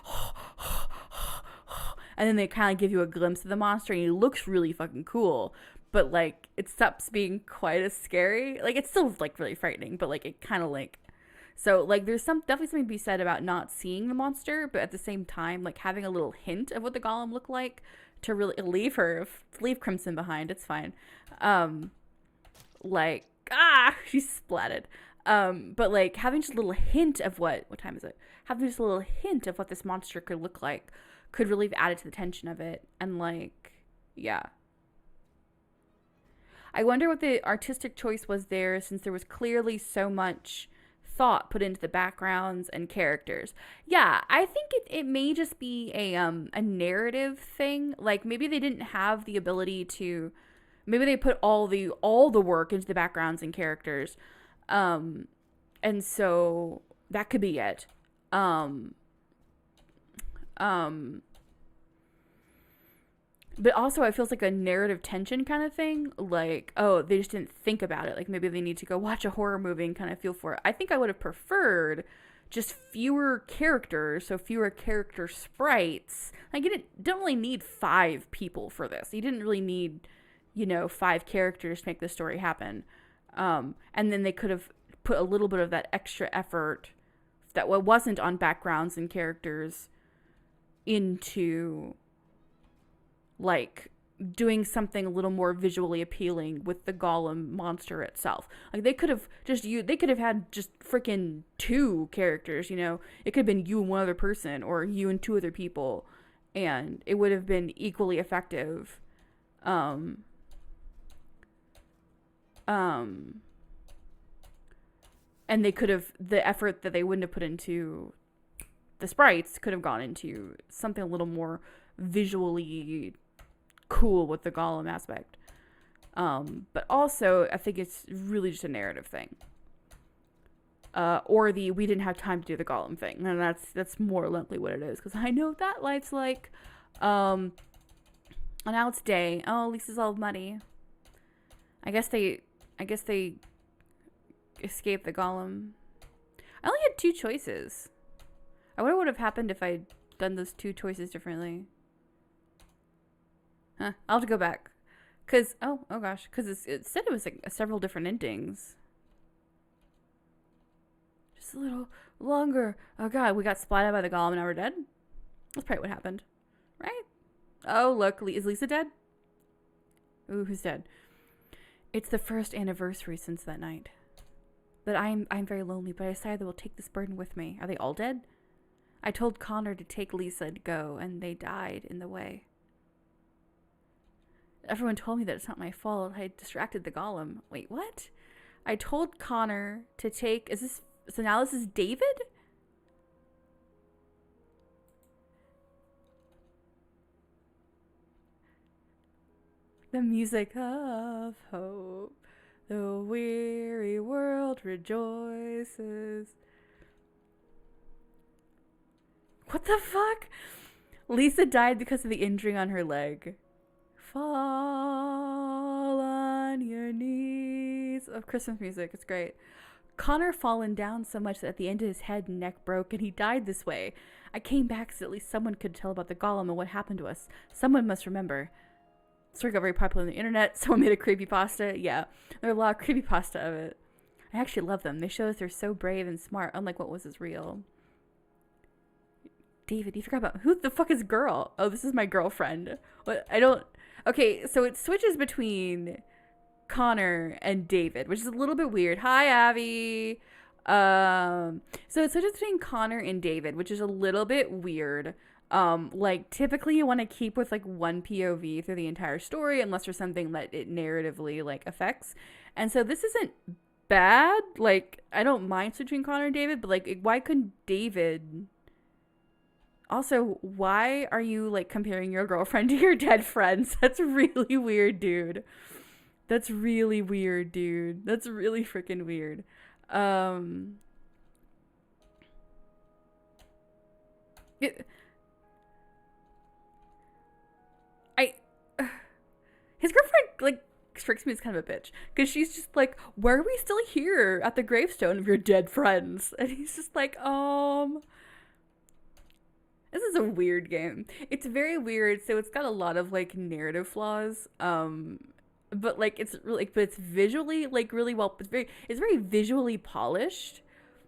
and then they kind of give you a glimpse of the monster and he looks really fucking cool. but like it stops being quite as scary. Like it's still like really frightening, but like it kind of like, so like there's definitely something to be said about not seeing the monster, but at the same time like having a little hint of what the golem looked like to really leave Crimson behind. It's fine. Like she's splatted. But like having just a little hint of what time is it? Having just a little hint of what this monster could look like could really have added to the tension of it. And like, yeah. I wonder what the artistic choice was there, since there was clearly so much thought put into the backgrounds and characters. Yeah, I think it may just be a narrative thing. Like maybe they didn't have the ability to, maybe they put all the work into the backgrounds and characters. And so that could be it. But also it feels like a narrative tension kind of thing. Like, oh, they just didn't think about it. Like maybe they need to go watch a horror movie and kind of feel for it. I think I would have preferred just fewer characters, so fewer character sprites. Like you don't really need 5 people for this. You didn't really need, 5 characters to make the story happen. And then they could have put a little bit of that extra effort that wasn't on backgrounds and characters into like doing something a little more visually appealing with the golem monster itself. Like they could have had just freaking 2 characters, It could have been you and one other person, or you and 2 other people, and it would have been equally effective. And they could have, the effort that they wouldn't have put into the sprites could have gone into something a little more visually cool with the golem aspect. But also I think it's really just a narrative thing. Or we didn't have time to do the golem thing. And that's more likely what it is, because I know what that life's like. And now it's day. Oh, Lisa's all muddy. I guess they escaped the golem. I only had 2 choices. I wonder what would have happened if I'd done those 2 choices differently. I'll have to go back. Because, oh gosh. Because it said it was like several different endings. Just a little longer. Oh god, we got splatted by the golem and now we're dead? That's probably what happened. Right? Oh, look. Is Lisa dead? Ooh, who's dead? It's the first anniversary since that night. That I'm very lonely, but I decided that we'll take this burden with me. Are they all dead? I told Connor to take Lisa to go, and they died in the way. Everyone told me that it's not my fault. I distracted the golem. Wait, what? I told Connor to take... So now this is David? The music of hope. The weary world rejoices. What the fuck? Lisa died because of the injury on her leg. Fall on your knees. Of Christmas music. It's great. Connor fallen down so much that at the end of his head and neck broke, and he died this way. I came back so at least someone could tell about the golem and what happened to us. Someone must remember. Story got very popular on the internet. Someone made a creepypasta. Yeah, there are a lot of creepypasta of it. I actually love them. They show us they're so brave and smart, unlike what was real. David, you forgot about... Who the fuck is girl? Oh, this is my girlfriend. What? I don't... Okay, so it switches between Connor and David, which is a little bit weird. Hi, Abby. So it switches between Connor and David, which is a little bit weird. Like typically you want to keep with like one POV through the entire story, unless there's something that it narratively like affects. And so this isn't bad. Like I don't mind switching Connor and David, but like why couldn't David... Also, why are you, like, comparing your girlfriend to your dead friends? That's really weird, dude. That's really weird, dude. That's really freaking weird. His girlfriend, like, strikes me as kind of a bitch. Because she's just like, why are we still here at the gravestone of your dead friends? And he's just like, This is a weird game. It's very weird. So it's got a lot of like narrative flaws. but like it's really, but it's visually like really well. It's very visually polished,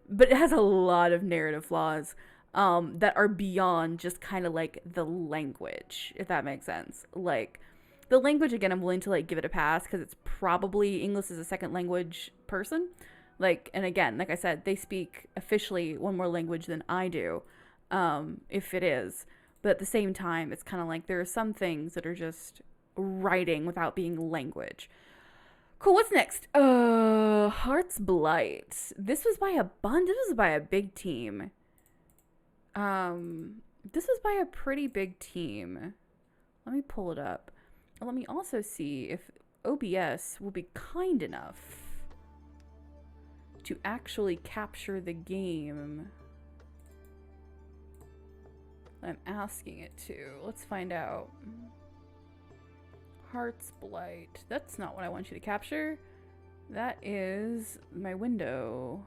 but it has a lot of narrative flaws that are beyond just kind of like the language, if that makes sense. Like the language, again, I'm willing to like give it a pass because it's probably English as a second language person. Like, and again, like I said, they speak officially one more language than I do, if it is. But at the same time, it's kind of like there are some things that are just writing without being language. Cool, what's next? Hearts Blight. This was by a big team. This was by a pretty big team. Let me pull it up. Let me also see if OBS will be kind enough to actually capture the game I'm asking it to. Let's find out. Hearts Blight. That's not what I want you to capture. That is my window.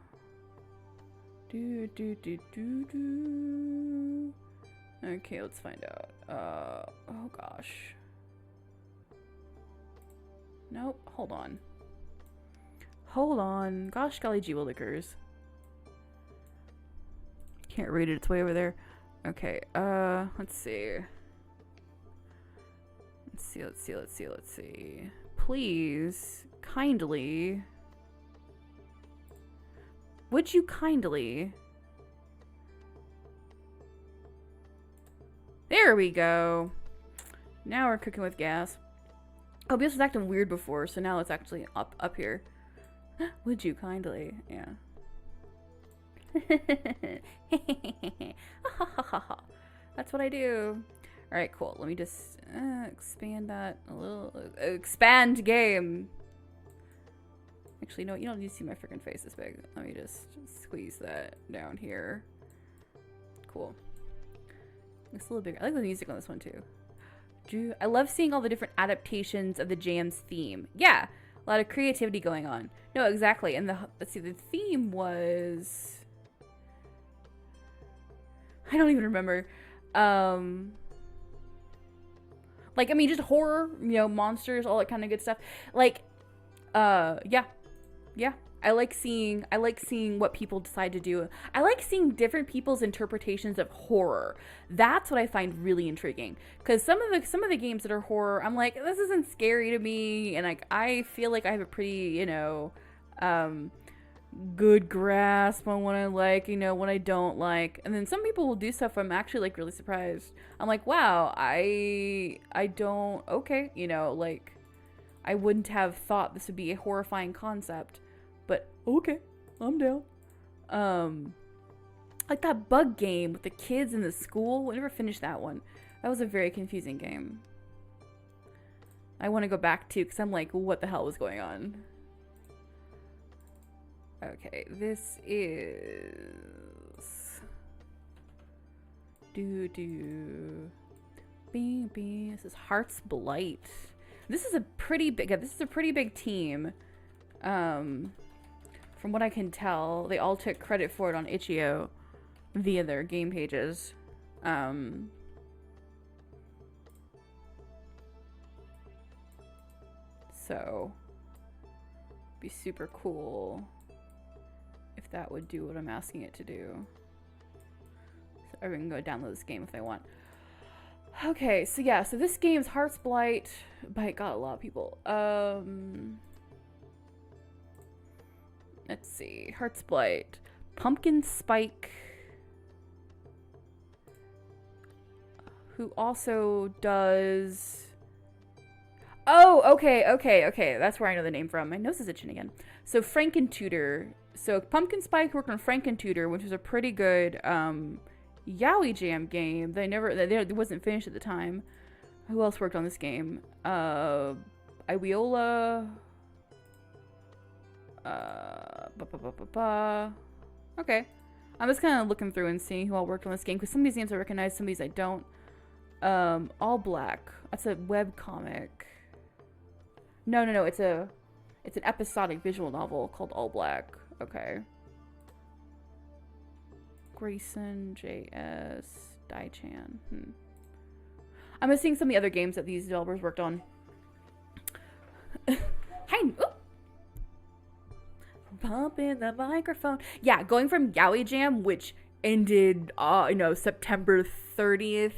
Okay, let's find out. Oh gosh. Nope, hold on. Hold on. Gosh golly gee willikers. Can't read it, it's way over there. Okay, let's see. Let's see. Please, kindly. Would you kindly? There we go. Now we're cooking with gas. OBS was acting weird before, so now it's actually up here. Would you kindly? Yeah. That's what I do. Alright, cool. Let me just expand that a little. Expand game. Actually, no, you don't need to see my freaking face this big. Let me just squeeze that down here. Cool. It's a little bigger. I like the music on this one too. I love seeing all the different adaptations of the JM's theme. Yeah, a lot of creativity going on. No, exactly. And let's see, the theme was, I don't even remember. Like, I mean, just horror, you know, monsters, all that kind of good stuff. Like, yeah. I like seeing what people decide to do. I like seeing different people's interpretations of horror. That's what I find really intriguing. Because some of the games that are horror, I'm like, this isn't scary to me, and like I feel like I have a pretty, you know, good grasp on what I like, you know, what I don't like. And then some people will do stuff I'm actually like really surprised. I'm like, wow, I don't, okay, you know, like I wouldn't have thought this would be a horrifying concept. But okay, I'm down. Like that bug game with the kids in the school. I never finished that one. That was a very confusing game. I want to go back to because I'm like, what the hell was going on? Okay, this is This is Hearts Blight. This is a pretty big team. From what I can tell, they all took credit for it on itch.io via their game pages. So, be super cool if that would do what I'm asking it to do. So everyone can go download this game if they want. Okay, so yeah, so this game's Hearts Blight, but it got a lot of people. Let's see. Hearts Blight. Pumpkin Spike. Who also does... Oh, okay. That's where I know the name from. My nose is itching again. So Frankentutor. So Pumpkin Spike worked on Frankentutor, which was a pretty good Yowie Jam game. It wasn't finished at the time. Who else worked on this game? Iwiola... Okay. I'm just kind of looking through and seeing who all worked on this game, because some of these names I recognize, some of these I don't. All Black. That's a web comic. No. It's an episodic visual novel called All Black. Okay. Grayson, JS, Daichan. I'm just seeing some of the other games that these developers worked on. Pumping the microphone. Yeah, going from Yaoi Jam, which ended, September 30th.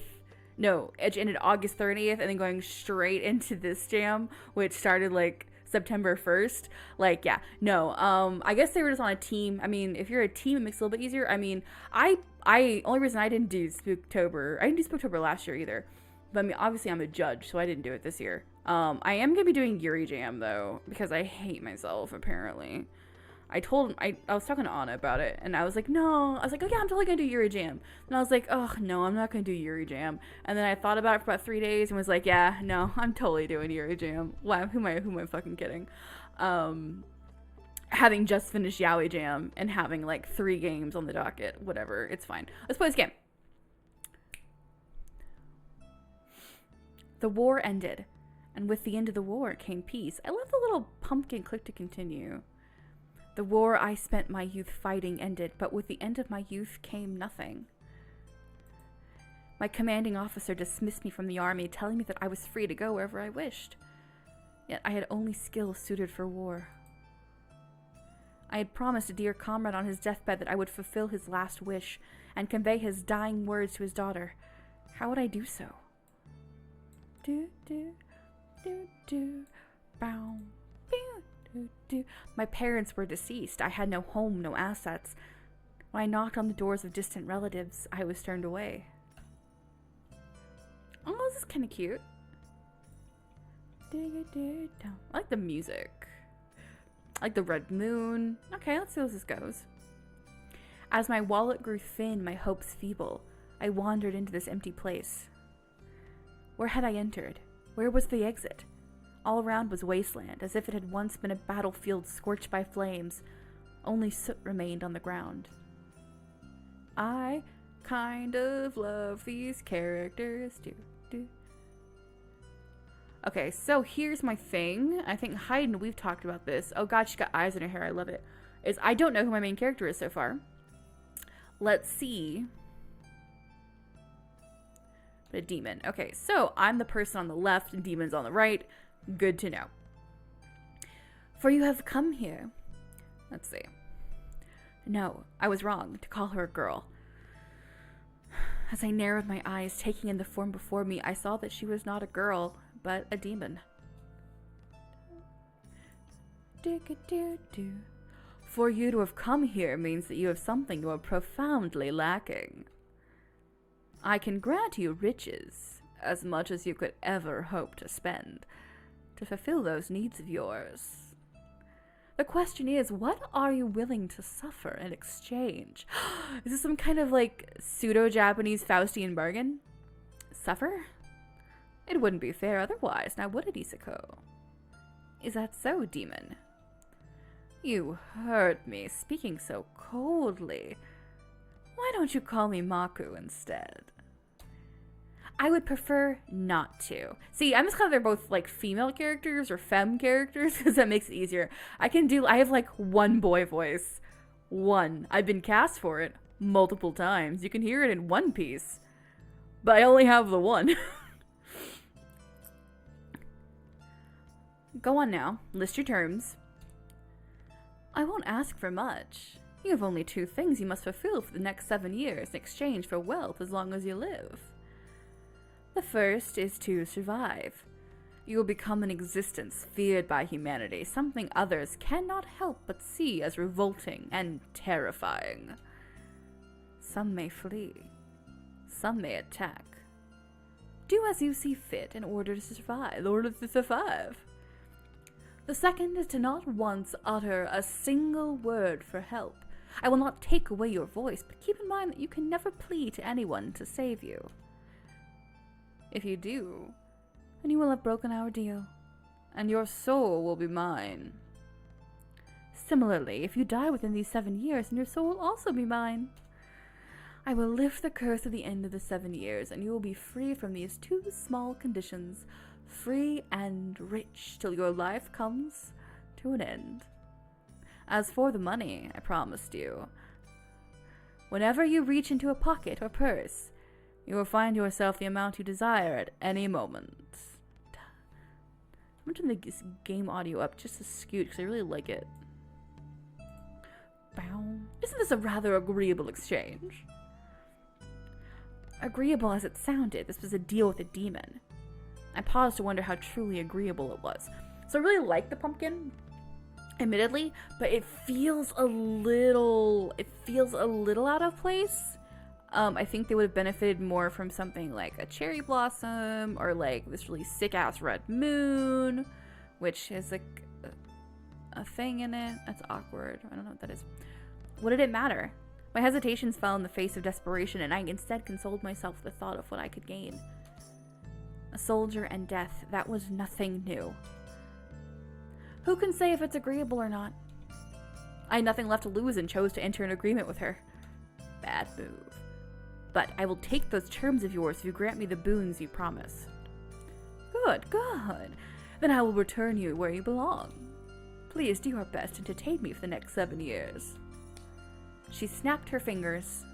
No, it ended August 30th, and then going straight into this jam, which started like September 1st. Like, yeah, no. I guess they were just on a team. I mean, if you're a team, it makes it a little bit easier. I mean, only reason I didn't do Spooktober, I didn't do Spooktober last year either. But I mean, obviously I'm a judge, so I didn't do it this year. I am gonna be doing Yuri Jam though, because I hate myself apparently. I was talking to Anna about it, and I was like, no. I was like, oh yeah, I'm totally gonna do Yuri Jam. And I was like, oh no, I'm not gonna do Yuri Jam. And then I thought about it for about 3 days and was like, yeah, no, I'm totally doing Yuri Jam. Wow, who am I fucking kidding? Having just finished Yaoi Jam and having like 3 games on the docket, whatever, it's fine. Let's play this game. The war ended, and with the end of the war came peace. I love the little pumpkin click to continue. The war I spent my youth fighting ended, but with the end of my youth came nothing. My commanding officer dismissed me from the army, telling me that I was free to go wherever I wished. Yet I had only skills suited for war. I had promised a dear comrade on his deathbed that I would fulfill his last wish and convey his dying words to his daughter. How would I do so? Do, do, do, do, bow, pew, do, do. My parents were deceased. I had no home, no assets. When I knocked on the doors of distant relatives, I was turned away. Oh, this is kind of cute. I like the music. I like the red moon. Okay, let's see how this goes. As my wallet grew thin, my hopes feeble, I wandered into this empty place. Where had I entered? Where was the exit? All around was wasteland, as if it had once been a battlefield scorched by flames. Only soot remained on the ground. I kind of love these characters. Okay, so here's my thing. I think Hayden, we've talked about this. Oh god, she's got eyes in her hair. I love it. I don't know who my main character is so far. Let's see. A demon. Okay, so I'm the person on the left and demons on the right. Good to know. For you have come here. Let's see. No, I was wrong to call her a girl. As I narrowed my eyes, taking in the form before me, I saw that she was not a girl, but a demon. For you to have come here means that you have something you are profoundly lacking. I can grant you riches, as much as you could ever hope to spend, to fulfill those needs of yours. The question is, what are you willing to suffer in exchange? Is this some kind of like pseudo-Japanese Faustian bargain? Suffer? It wouldn't be fair otherwise, now would it, Isako? Is that so, demon? You hurt me, speaking so coldly. Why don't you call me Maku instead? I would prefer not to. See, I'm just glad they're both like female characters or femme characters because that makes it easier. I have like one boy voice. One. I've been cast for it multiple times. You can hear it in One Piece. But I only have the one. Go on now. List your terms. I won't ask for much. You have only 2 things you must fulfill for the next 7 years in exchange for wealth as long as you live. The first is to survive. You will become an existence feared by humanity, something others cannot help but see as revolting and terrifying. Some may flee. Some may attack. Do as you see fit in order to survive. The second is to not once utter a single word for help. I will not take away your voice, but keep in mind that you can never plead to anyone to save you. If you do, then you will have broken our deal, and your soul will be mine. Similarly, if you die within these 7 years, then your soul will also be mine. I will lift the curse at the end of the 7 years, and you will be free from these 2 small conditions, free and rich till your life comes to an end. As for the money I promised you, whenever you reach into a pocket or purse, you will find yourself the amount you desire at any moment. I'm going to turn the game audio up just a scoot because I really like it. Isn't this a rather agreeable exchange? Agreeable as it sounded, this was a deal with a demon. I paused to wonder how truly agreeable it was. So I really like the pumpkin, admittedly, but it feels a little out of place. I think they would have benefited more from something like a cherry blossom or like this really sick ass red moon, which is like a thing in it. That's awkward. I don't know what that is. What did it matter? My hesitations fell in the face of desperation, and I instead consoled myself with the thought of what I could gain. A soldier and death, that was nothing new. Who can say if it's agreeable or not? I had nothing left to lose and chose to enter an agreement with her. Bad move. But I will take those terms of yours if you grant me the boons you promised. Good, good. Then I will return you where you belong. Please do your best to entertain me for the next 7 years. She snapped her fingers.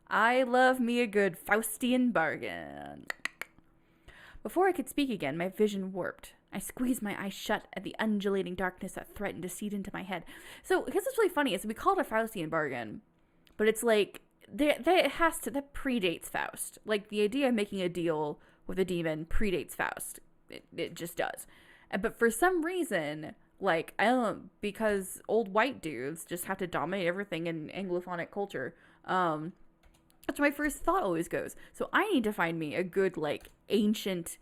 I love me a good Faustian bargain. Before I could speak again, my vision warped. I squeezed my eyes shut at the undulating darkness that threatened to seep into my head. So, here's what's really funny is we call it a Faustian bargain, but it's like, that predates Faust. Like, the idea of making a deal with a demon predates Faust. It just does. But for some reason, like, I don't know, because old white dudes just have to dominate everything in Anglophonic culture, that's where my first thought always goes. So I need to find me a good, like, ancient,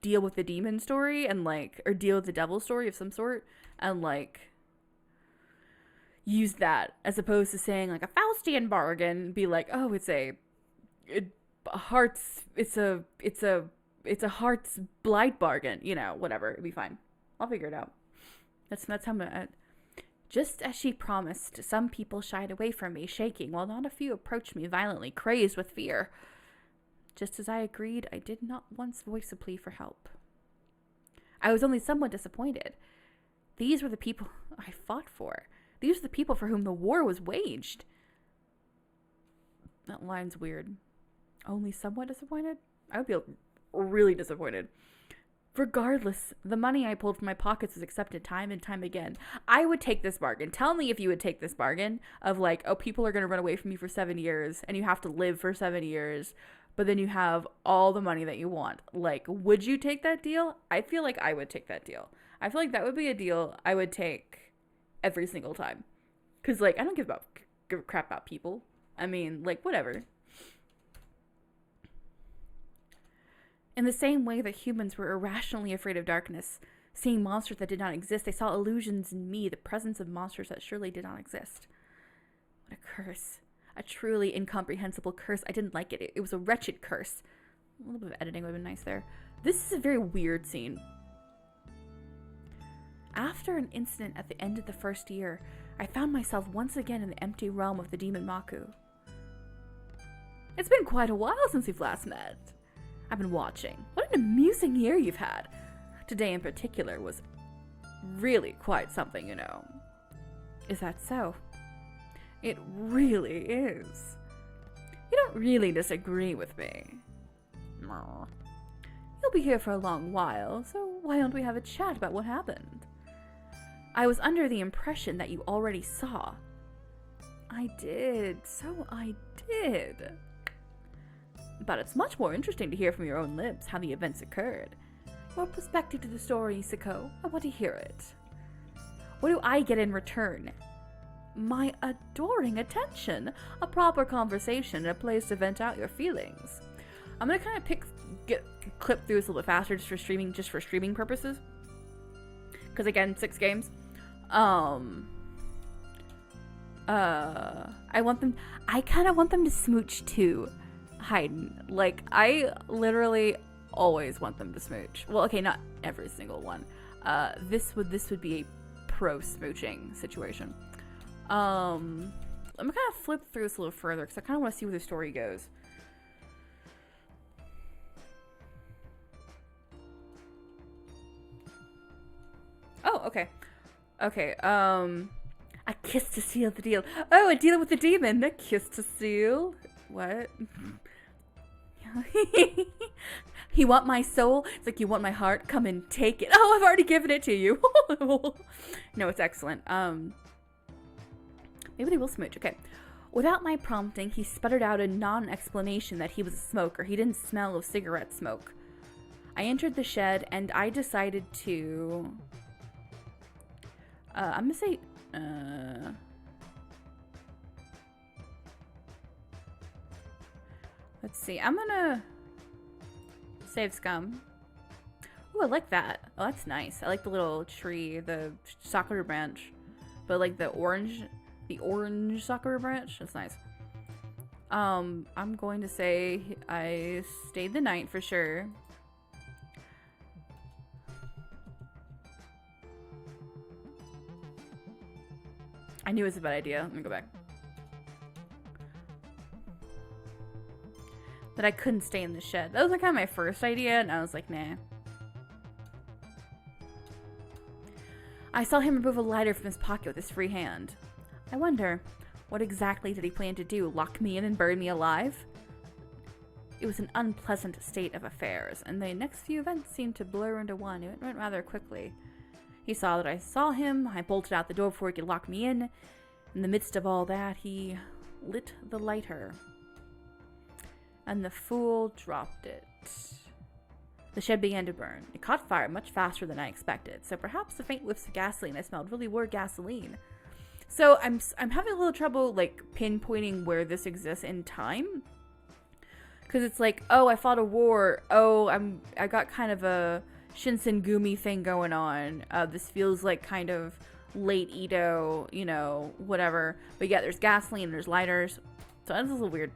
deal with the demon story, and, like, or deal with the devil story of some sort, and, like, use that, as opposed to saying, like, a Faustian bargain, be like, oh, it's a heart's Blight bargain, you know, whatever, it'd be fine. I'll figure it out. That's how I'm gonna... Just as she promised, some people shied away from me, shaking, while not a few approached me violently, crazed with fear. Just as I agreed, I did not once voice a plea for help. I was only somewhat disappointed. These were the people I fought for. These were the people for whom the war was waged. That line's weird. Only somewhat disappointed? I would be really disappointed. Regardless, the money I pulled from my pockets was accepted time and time again. I would take this bargain. Tell me if you would take this bargain of like, oh, people are going to run away from you for 7 years and you have to live for 7 years, but then you have all the money that you want. Like, would you take that deal? I feel like I would take that deal. I feel like that would be a deal I would take every single time. Because, like, I don't give a crap about people. I mean, like, whatever. In the same way that humans were irrationally afraid of darkness, seeing monsters that did not exist, they saw illusions in me, the presence of monsters that surely did not exist. What a curse. A truly incomprehensible curse. I didn't like it. It was a wretched curse. A little bit of editing would have been nice there. This is a very weird scene. After an incident at the end of the first year, I found myself once again in the empty realm of the demon Maku. It's been quite a while since we've last met. I've been watching. What an amusing year you've had. Today in particular was really quite something, you know. Is that so? It really is. You don't really disagree with me. No. You'll be here for a long while, so why don't we have a chat about what happened? I was under the impression that you already saw. I did. So I did. But it's much more interesting to hear from your own lips how the events occurred. Your perspective to the story, Sako. I want to hear it. What do I get in return? My adoring attention, a proper conversation, and a place to vent out your feelings. I'm gonna kind of clip through this a little bit faster just for streaming purposes. Because again, 6 games. I kind of want them to smooch too. Hayden. Like, I literally always want them to smooch. Well, okay, not every single one. This would be a pro smooching situation. I'm gonna kind of flip through this a little further because I kind of want to see where the story goes. Oh, okay. Okay, a kiss to seal the deal. Oh, a deal with the demon. A kiss to seal. What? You want my soul? It's like, you want my heart? Come and take it. Oh, I've already given it to you. No, it's excellent. Maybe they will smooch. Okay. Without my prompting, he sputtered out a non-explanation that he was a smoker. He didn't smell of cigarette smoke. I entered the shed, and I decided to... I'm gonna say... let's see. I'm gonna... save scum. Ooh, I like that. Oh, that's nice. I like the little tree, the sakura branch. But like the orange sakura branch. That's nice. I'm going to say I stayed the night for sure. I knew it was a bad idea. Let me go back. That I couldn't stay in the shed. That was like kind of my first idea, and I was like, nah. I saw him remove a lighter from his pocket with his free hand. I wonder, what exactly did he plan to do? Lock me in and bury me alive? It was an unpleasant state of affairs, and the next few events seemed to blur into one. It went rather quickly. He saw that I saw him. I bolted out the door before he could lock me in. In the midst of all that, he lit the lighter. And the fool dropped it. The shed began to burn. It caught fire much faster than I expected, so perhaps the faint whiffs of gasoline I smelled really were gasoline. So I'm having a little trouble like pinpointing where this exists in time, because it's like, oh, I fought a war. Oh, I got kind of a Shinsengumi thing going on. This feels like kind of late Edo, you know, whatever. But yeah, there's gasoline, there's lighters, so that's a little weird.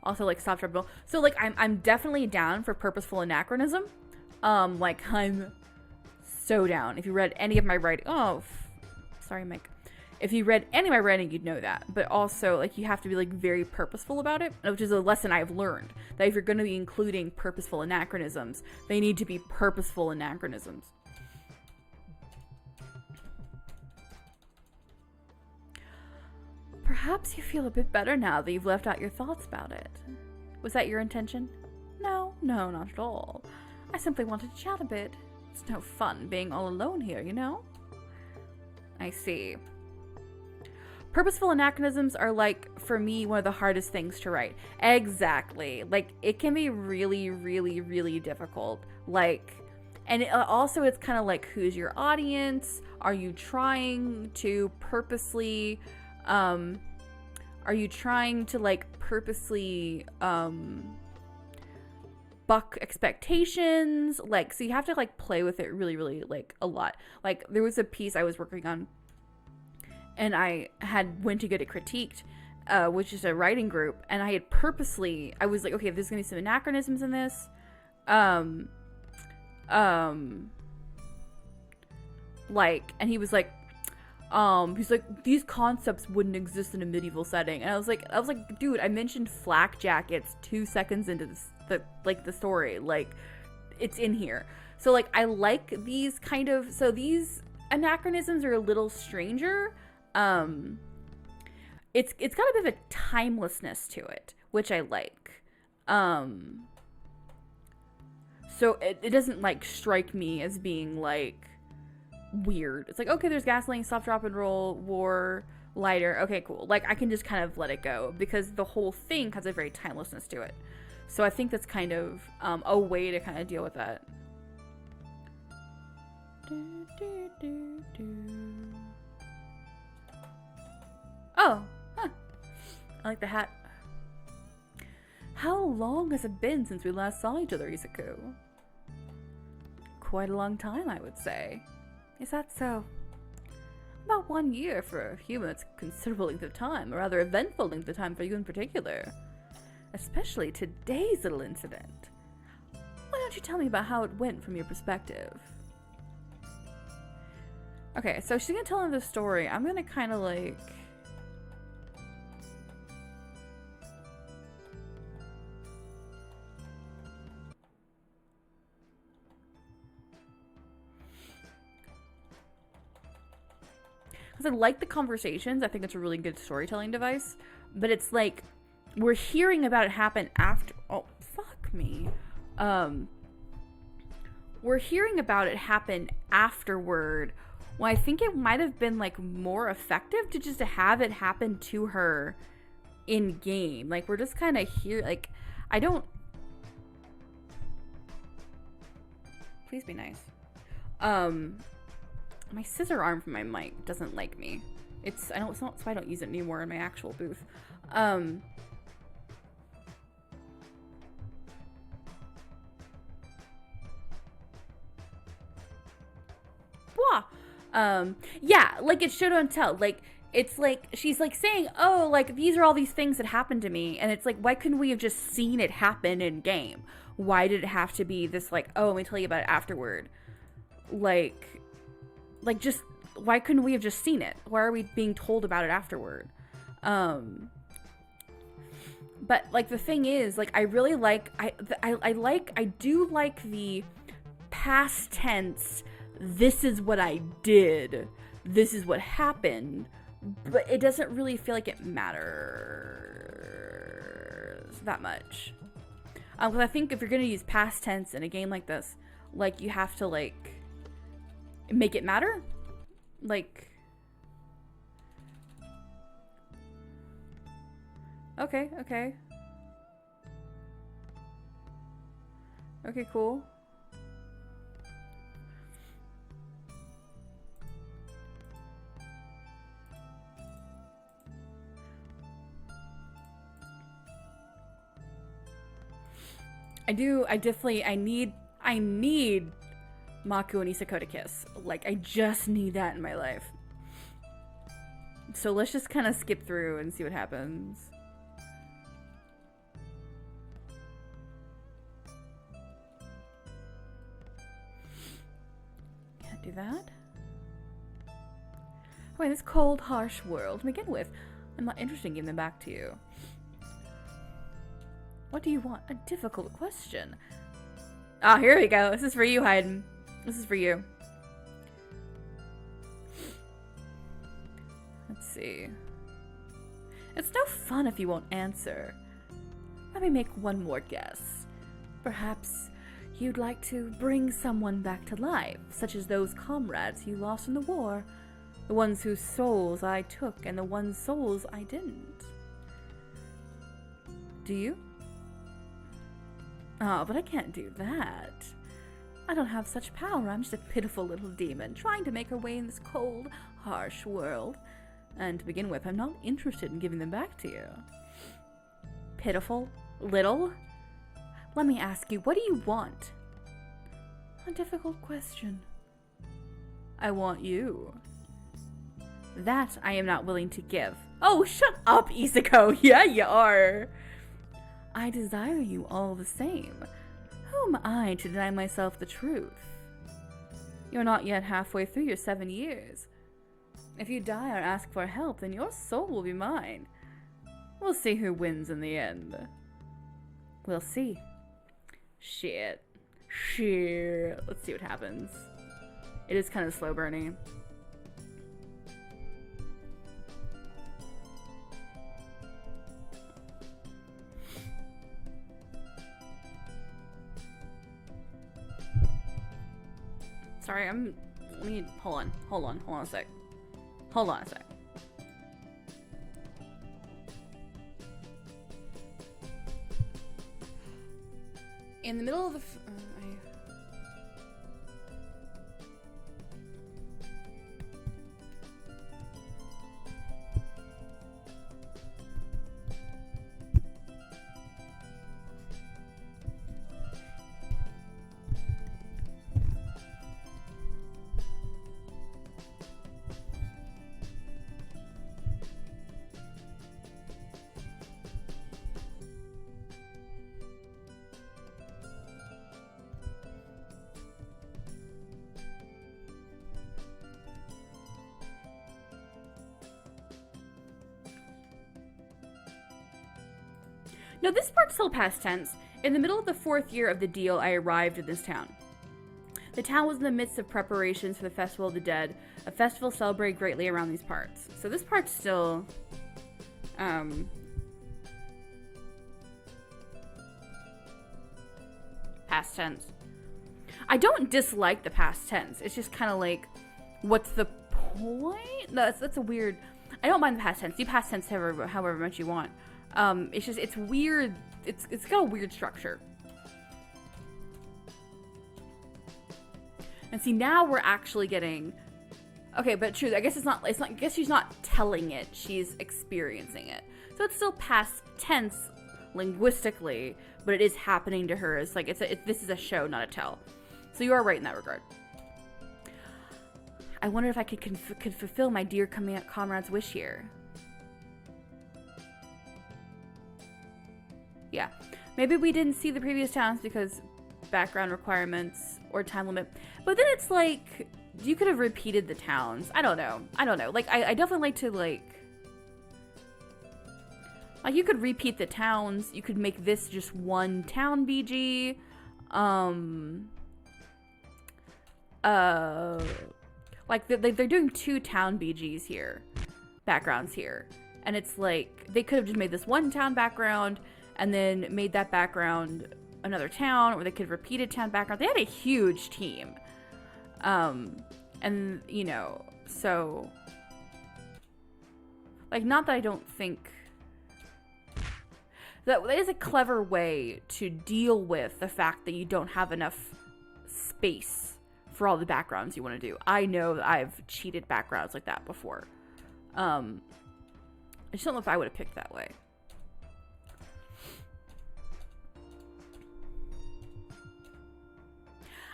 Also, like, stop trouble. So, like, I'm definitely down for purposeful anachronism. Like, I'm so down. If you read any of my writing... Oh, sorry, Mike. If you read any of my writing, you'd know that. But also, like, you have to be, like, very purposeful about it, which is a lesson I've learned. That if you're going to be including purposeful anachronisms, they need to be purposeful anachronisms. Perhaps you feel a bit better now that you've left out your thoughts about it. Was that your intention? No, not at all. I simply wanted to chat a bit. It's no fun being all alone here, you know? I see. Purposeful anachronisms are, like, for me, one of the hardest things to write. Exactly. Like, it can be really, really, really difficult. Like, and also it's kind of like, who's your audience? Are you trying to purposely... are you trying to like purposely buck expectations? Like, so you have to like play with it really, really like a lot. Like, there was a piece I was working on and I went to get it critiqued, which is a writing group, and I had purposely, I was like, okay, there's gonna be some anachronisms in this. Like, and he was like, he's like, these concepts wouldn't exist in a medieval setting. And I was like, dude, I mentioned flak jackets 2 seconds into the story. Like, it's in here. So, like, I like these kind of, so these anachronisms are a little stranger. It's got a bit of a timelessness to it, which I like. So it doesn't, like, strike me as being, like, weird. It's like, okay, there's gasoline, stop, drop, and roll, war, lighter. Okay, cool. Like, I can just kind of let it go because the whole thing has a very timelessness to it. So I think that's kind of a way to kind of deal with that. Oh, huh. I like the hat. How long has it been since we last saw each other, Izuku? Quite a long time, I would say. Is that so? About 1 year for a human. It's a considerable length of time, a rather eventful length of time for you in particular. Especially today's little incident. Why don't you tell me about how it went from your perspective? Okay, so she's gonna tell him the story. I'm gonna kind of like... because I like the conversations. I think it's a really good storytelling device. But it's like, we're hearing about it happen after... Oh, fuck me. we're hearing about it happen afterward. Well, I think it might have been like more effective to just have it happen to her in game. Like, we're just kind of here. Like, I don't. Please be nice. My scissor arm from my mic doesn't like me. It's not so I don't use it anymore in my actual booth. Yeah, like it's show don't tell. Like, it's like she's like saying, oh, like these are all these things that happened to me, and it's like, why couldn't we have just seen it happen in game? Why did it have to be this like, oh, let me tell you about it afterward? Like just why couldn't we have just seen it? Why are we being told about it afterward? But like the thing is, like I really like I do like the past tense. This is what I did. This is what happened. But it doesn't really feel like it matters that much. Because I think if you're going to use past tense in a game like this, like, you have to, like, make it matter. Like, okay. Okay, cool. I need Maku and Isako to kiss. Like, I just need that in my life. So let's just kind of skip through and see what happens. Can't do that. Wait, this cold, harsh world to begin with. I'm not interested in giving them back to you. What do you want? A difficult question. Ah, here we go. This is for you, Hayden. This is for you. Let's see. It's no fun if you won't answer. Let me make one more guess. Perhaps you'd like to bring someone back to life, such as those comrades you lost in the war. The ones whose souls I took and the ones' souls I didn't. Do you? Oh, but I can't do that. I don't have such power. I'm just a pitiful little demon trying to make her way in this cold, harsh world. And to begin with, I'm not interested in giving them back to you. Pitiful? Little? Let me ask you, what do you want? A difficult question. I want you. That I am not willing to give. Oh, shut up, Isako. Yeah, you are. I desire you all the same. Who am I to deny myself the truth? You're not yet halfway through your 7 years. If you die or ask for help, then your soul will be mine. We'll see who wins in the end. We'll see. Shit. Let's see what happens. It is kind of slow burning. Sorry, let me, hold on a sec. Hold on a sec. In the middle of the, no, this part's still past tense. In the middle of the 4th year of the deal, I arrived in this town. The town was in the midst of preparations for the Festival of the Dead, a festival celebrated greatly around these parts. So this part's still, past tense. I don't dislike the past tense. It's just kind of like, what's the point? No, that's a weird... I don't mind the past tense. Do past tense however much you want. It's just, it's weird. It's got a weird structure. And see, now we're actually getting... Okay, but true, I guess I guess she's not telling it, she's experiencing it. So it's still past tense linguistically, but it is happening to her. It's like, this is a show, not a tell. So you are right in that regard. I wonder if I could fulfill my dear comrade's wish here. Yeah. Maybe we didn't see the previous towns because background requirements or time limit. But then it's like, you could have repeated the towns. I don't know. Like, I definitely like to, like, you could repeat the towns. You could make this just one town BG. Like, they're doing 2 town BGs here. Backgrounds here. And it's like, they could have just made this one town background and then made that background another town, or they could have repeated town background. They had a huge team. And, you know, so... Like, not that I don't think... That is a clever way to deal with the fact that you don't have enough space for all the backgrounds you want to do. I know that I've cheated backgrounds like that before. I just don't know if I would have picked that way.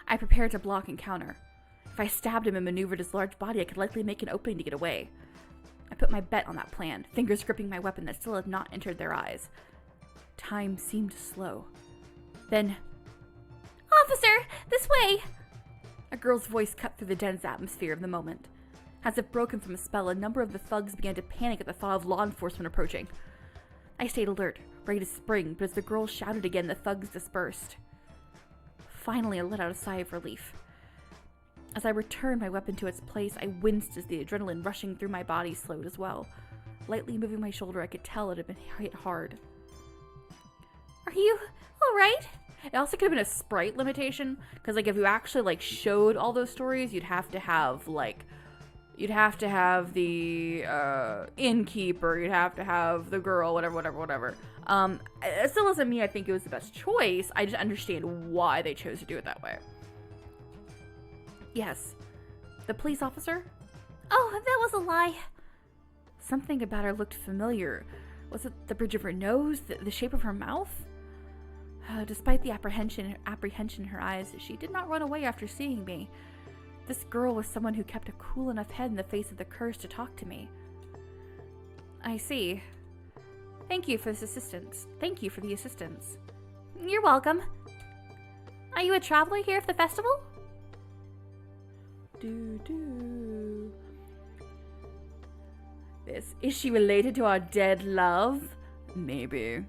I prepared to block and counter. If I stabbed him and maneuvered his large body, I could likely make an opening to get away. I put my bet on that plan, fingers gripping my weapon that still had not entered their eyes. Time seemed slow. Then, "Officer, this way!" A girl's voice cut through the dense atmosphere of the moment. As if broken from a spell, a number of the thugs began to panic at the thought of law enforcement approaching. I stayed alert, ready to spring, but as the girl shouted again, the thugs dispersed. Finally, I let out a sigh of relief. As I returned my weapon to its place, I winced as the adrenaline rushing through my body slowed as well. Lightly moving my shoulder, I could tell it had been hit hard. "Are you alright?" It also could have been a sprite limitation, because, like, if you actually, like, showed all those stories, you'd have to have, like, you'd have to have the innkeeper, you'd have to have the girl, whatever. It still doesn't mean I think it was the best choice. I just understand why they chose to do it that way. Yes. The police officer? Oh, that was a lie. Something about her looked familiar. Was it the bridge of her nose? The shape of her mouth? Despite the apprehension in her eyes, she did not run away after seeing me. This girl was someone who kept a cool enough head in the face of the curse to talk to me. I see. Thank you for this assistance. Thank you for the assistance. You're welcome. Are you a traveler here for the festival? Is she related to our dead love? Maybe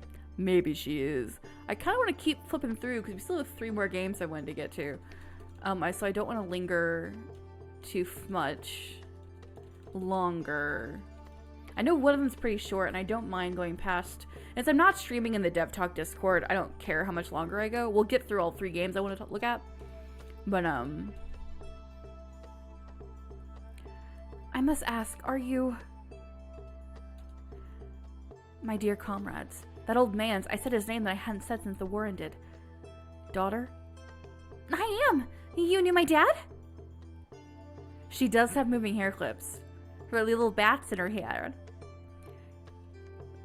she is. I kind of want to keep flipping through because we still have 3 more games I wanted to get to. So I don't want to linger too much longer. I know one of them's pretty short, and I don't mind going past. And I'm not streaming in the DevTalk Discord. I don't care how much longer I go. We'll get through all 3 games I want to look at. But I must ask, are you... My dear comrades, that old man's, I said his name that I hadn't said since the war ended. Daughter? I am! You knew my dad? She does have moving hair clips. Her little bats in her hair.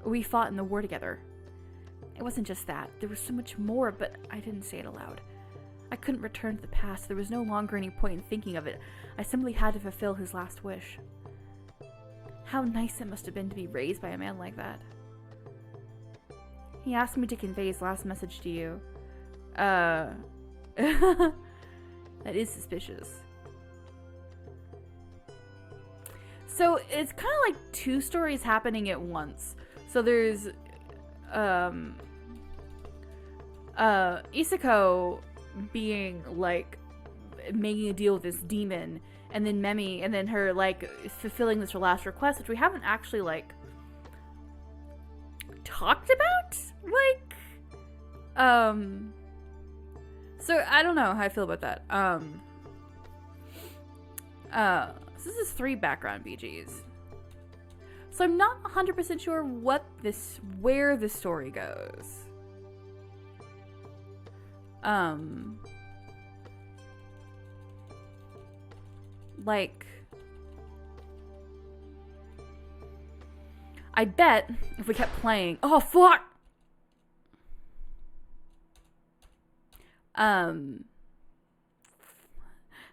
We fought in the war together. It wasn't just that. There was so much more, but I didn't say it aloud. I couldn't return to the past. There was no longer any point in thinking of it. I simply had to fulfill his last wish. How nice it must have been to be raised by a man like that. He asked me to convey his last message to you. That is suspicious. So it's kind of like 2 stories happening at once. So there's Isako being like making a deal with this demon, and then Memi, and then her like fulfilling this her last request, which we haven't actually like talked about. Like, So I don't know how I feel about that. So this is 3 background BGs. So I'm not 100% sure where the story goes. Like, I bet if we kept playing, oh fuck!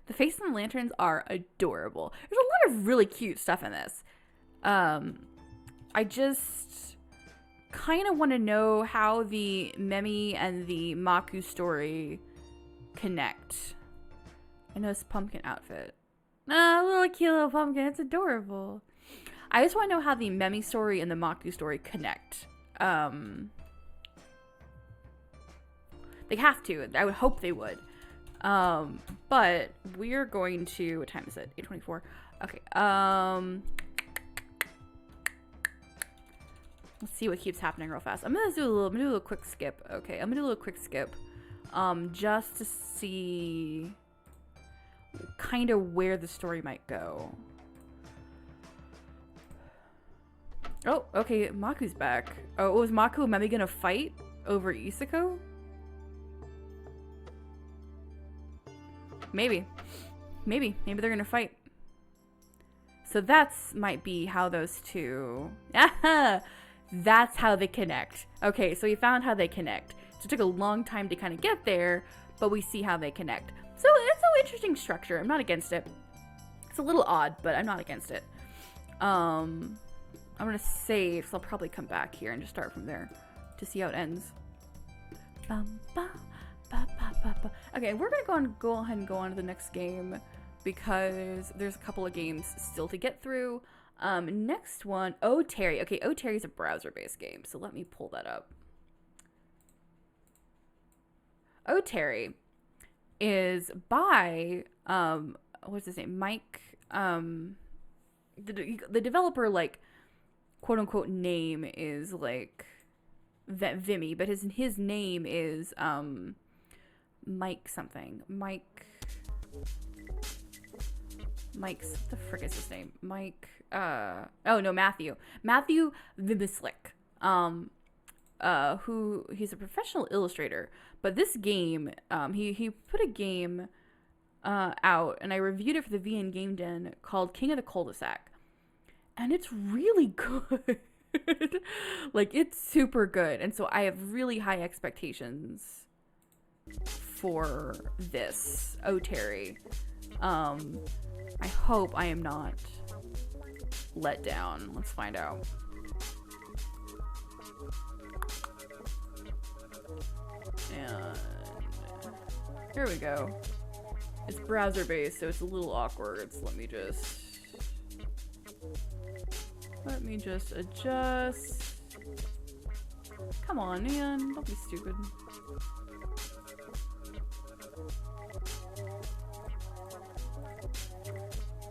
The face and the lanterns are adorable. There's a lot of really cute stuff in this. I just kind of want to know how the Memi and the Maku story connect. I know this pumpkin outfit. Little cute little pumpkin. It's adorable. I just want to know how the Memi story and the Maku story connect. They have to. I would hope they would. But we're going to, what time is it? 8:24. Okay. Let's see what keeps happening real fast. I'm gonna do a little quick skip. Okay, I'm gonna do a little quick skip. Just to see kind of where the story might go. Oh, okay, Maku's back. Oh, was Maku and Memi gonna fight over Isako? Maybe they're gonna fight. So that's might be how those two. That's how they connect. Okay, so we found how they connect. So it took a long time to kind of get there, but we see how they connect. So it's an interesting structure. I'm not against it. It's a little odd, but I'm not against it. I'm gonna save, so I'll probably come back here and just start from there to see how it ends. Okay, we're gonna go ahead and go on to the next game because there's a couple of games still to get through. Next one, Oh Terry. Okay, Oh Terry is a browser-based game, so let me pull that up. Oh Terry is by what's his name? Mike. The developer, like, quote unquote name is like Vimy, but his name is Mike something. Mike's, what the frick is his name? Mike, oh no, Matthew Vibislik, who, he's a professional illustrator, but this game, he put a game, out, and I reviewed it for the VN Game Den called King of the Cul-de-Sac, and it's really good. Like, it's super good, and so I have really high expectations for this Oh Terry. I hope I am not let down. Let's find out. And here we go. It's browser based, so it's a little awkward. So let me just adjust. Come on, man. Don't be stupid.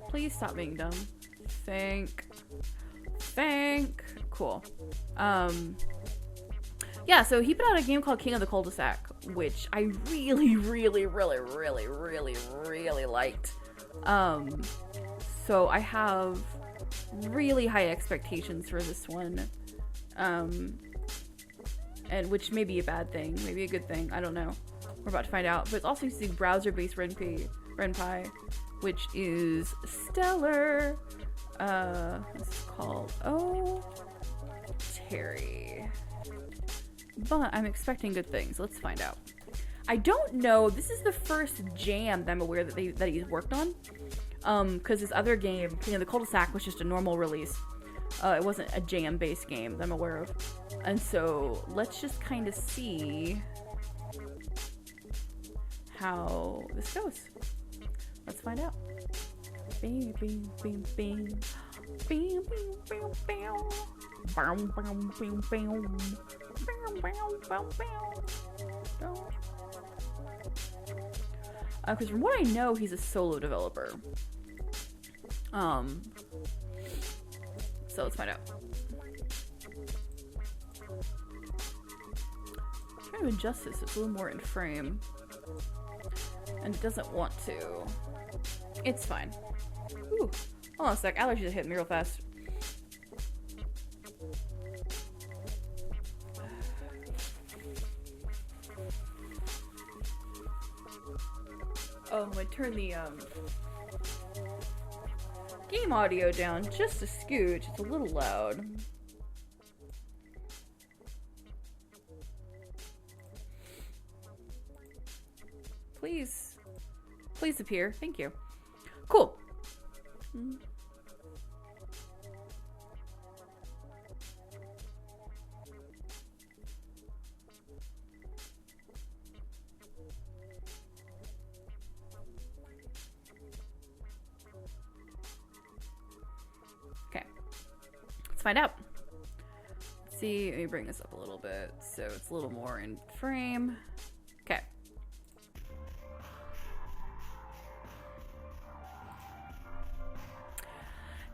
Please stop being dumb. Think. Cool. Yeah, so he put out a game called King of the Cul-de-Sac, which I really liked. So I have really high expectations for this one. And which may be a bad thing, maybe a good thing, I don't know. We're about to find out. But it's also using browser-based ren'py, which is stellar. This is called Oh Terry. But I'm expecting good things. Let's find out. I don't know. This is the first jam that I'm aware that he's worked on. Because his other game, King of the Cul-de-Sac, was just a normal release. It wasn't a jam-based game that I'm aware of. And so let's just kind of see how this goes. Let's find out. Bing, bing, bing, bing. Bing, bing, bing, bing. Bing, bing, bing, bing. Because from what I know, he's a solo developer. So let's find out. I'm trying to adjust this so it's a little more in frame. And it doesn't want to. It's fine. Ooh. Hold on a sec. Allergies are hitting me real fast. Oh, I'm gonna turn the game audio down just a scooch. It's a little loud. Please. Please appear. Thank you. Cool. Okay. Let's find out. Let's see. Let me bring this up a little bit so it's a little more in frame. Okay.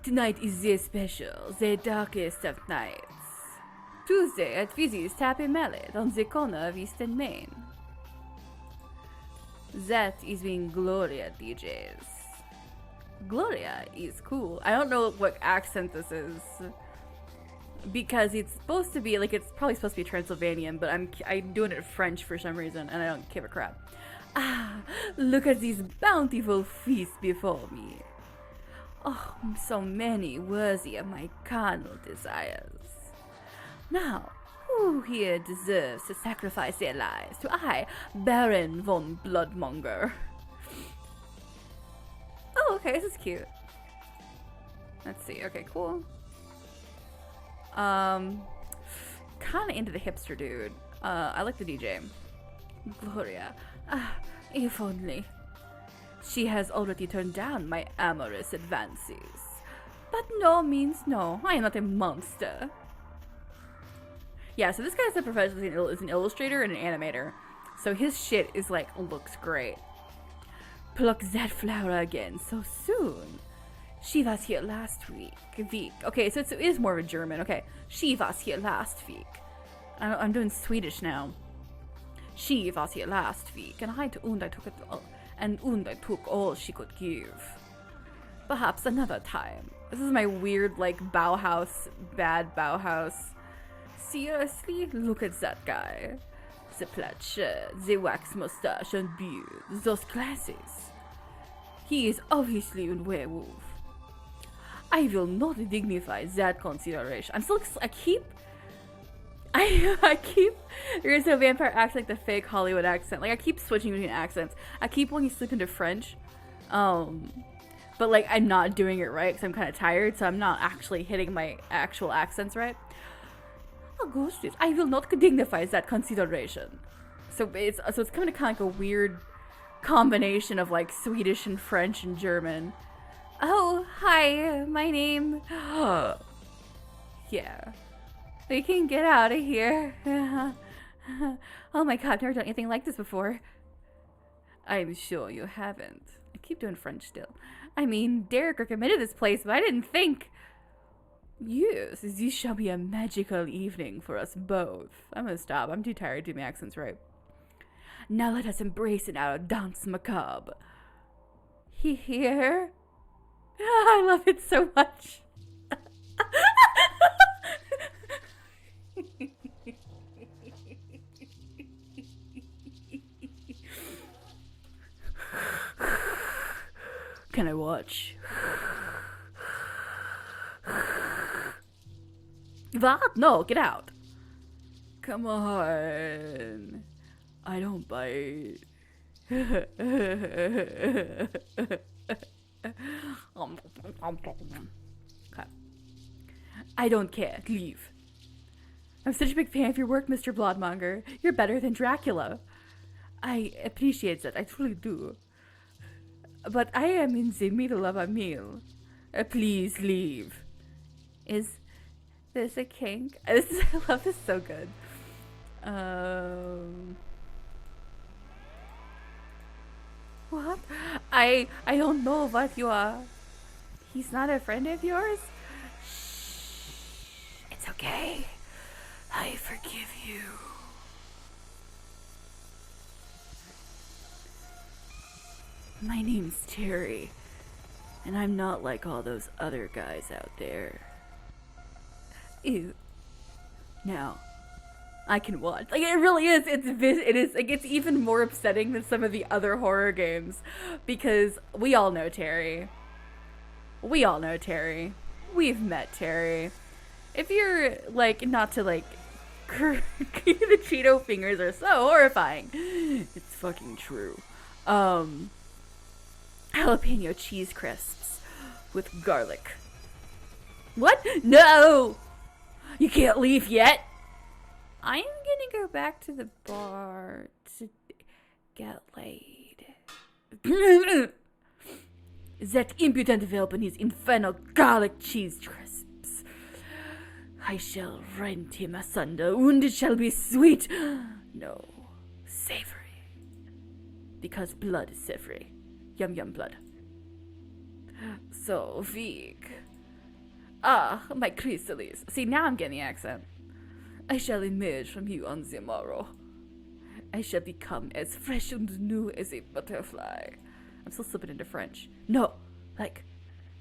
Tonight is the special, the darkest of nights. Tuesday at Fizzy's Tappy Mallet on the corner of East and Main. That is when Gloria DJs. Gloria is cool. I don't know what accent this is. Because it's supposed to be, like, it's probably supposed to be Transylvanian, but I'm doing it French for some reason, and I don't give a crap. Ah, look at these bountiful feasts before me. Oh, so many worthy of my carnal desires. Now, who here deserves to sacrifice their lives to I, Baron von Bloodmonger? Oh, okay, this is cute. Let's see. Okay, cool. Kind of into the hipster dude. I like the DJ. Gloria. Ah, if only. She has already turned down my amorous advances. But no means no. I am not a monster. Yeah, so this guy's a professional is an illustrator and an animator. So his shit is like, looks great. Pluck that flower again so soon. She was here last week. Okay, so it is more of a German. Okay, she was here last week. I'm doing Swedish now. She was here last week, and I took it all. And I took all she could give. Perhaps another time. This is my weird, like, Bauhaus, bad Bauhaus. Seriously? Look at that guy. The plaid shirt, the wax mustache and beard, those glasses. He is obviously a werewolf. I will not dignify that consideration. I keep there's a vampire accent, like the fake Hollywood accent. Like, I keep switching between accents. I keep wanting to slip into French. But, like, I'm not doing it right because I'm kind of tired, so I'm not actually hitting my actual accents right. Oh, gosh, I will not dignify that consideration. So it's kind of like a weird combination of, like, Swedish and French and German. Oh, hi, my name... Yeah. We can get out of here. Oh my god, I've never done anything like this before. I'm sure you haven't. I keep doing French still. I mean, Derek recommended this place, but I didn't think... Yes, this shall be a magical evening for us both. I'm gonna stop. I'm too tired to do my accents right. Now let us embrace in our dance macabre. Here? I love it so much. Can I watch? What? No, get out. Come on. I don't bite. Okay. I don't care. Leave. I'm such a big fan of your work, Mr. Bloodmonger. You're better than Dracula. I appreciate that. I truly do. But I am in the middle of a meal. Please leave. Is this a kink? I love this so good. What? I don't know what you are. He's not a friend of yours? Shh. It's okay. I forgive you. My name's Terry, and I'm not like all those other guys out there. Ew. Now, I can watch. Like, it really is. It is. Like, it's even more upsetting than some of the other horror games, because we all know Terry. We all know Terry. We've met Terry. If you're like not to like, the Cheeto fingers are so horrifying. It's fucking true. Jalapeno cheese crisps with garlic. What? No! You can't leave yet. I'm gonna go back to the bar to get laid. That impudent whelp and his infernal garlic cheese crisps. I shall rend him asunder, and it shall be sweet. No, savory. Because blood is savory. Yum yum blood. So weak. Ah, my chrysalis. See, now I'm getting the accent. I shall emerge from you on the morrow. I shall become as fresh and new as a butterfly. I'm still slipping into French. No, like,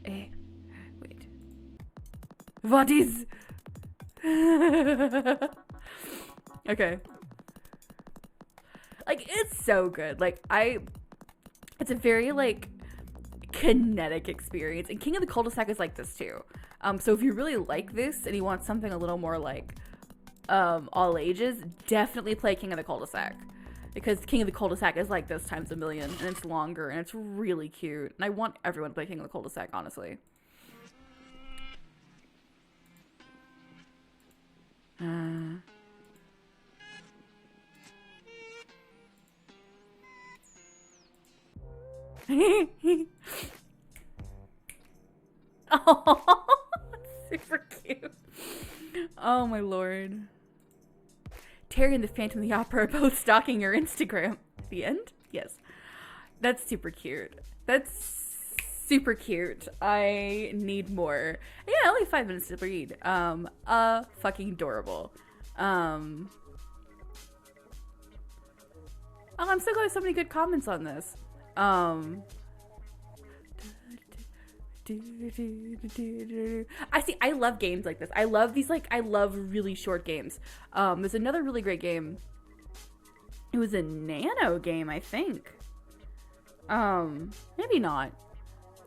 wait. What is? Okay. Like, it's so good. Like, it's a very, like, kinetic experience. And King of the Cul-de-Sac is like this, too. So if you really like this and you want something a little more, like, all ages, definitely play King of the Cul-de-Sac. Because King of the Cul-de-Sac is like this times a million, and it's longer, and it's really cute. And I want everyone to play King of the Cul-de-Sac, honestly. Oh, super cute. Oh my lord. Terry and the Phantom of the Opera are both stalking your Instagram. The end? Yes. That's super cute. That's super cute. I need more. Yeah, only 5 minutes to read. Fucking adorable. Oh, I'm so glad there's so many good comments on this. I love games like this. I love these, like, I love really short games. There's another really great game. It was a nano game, I think. Maybe not.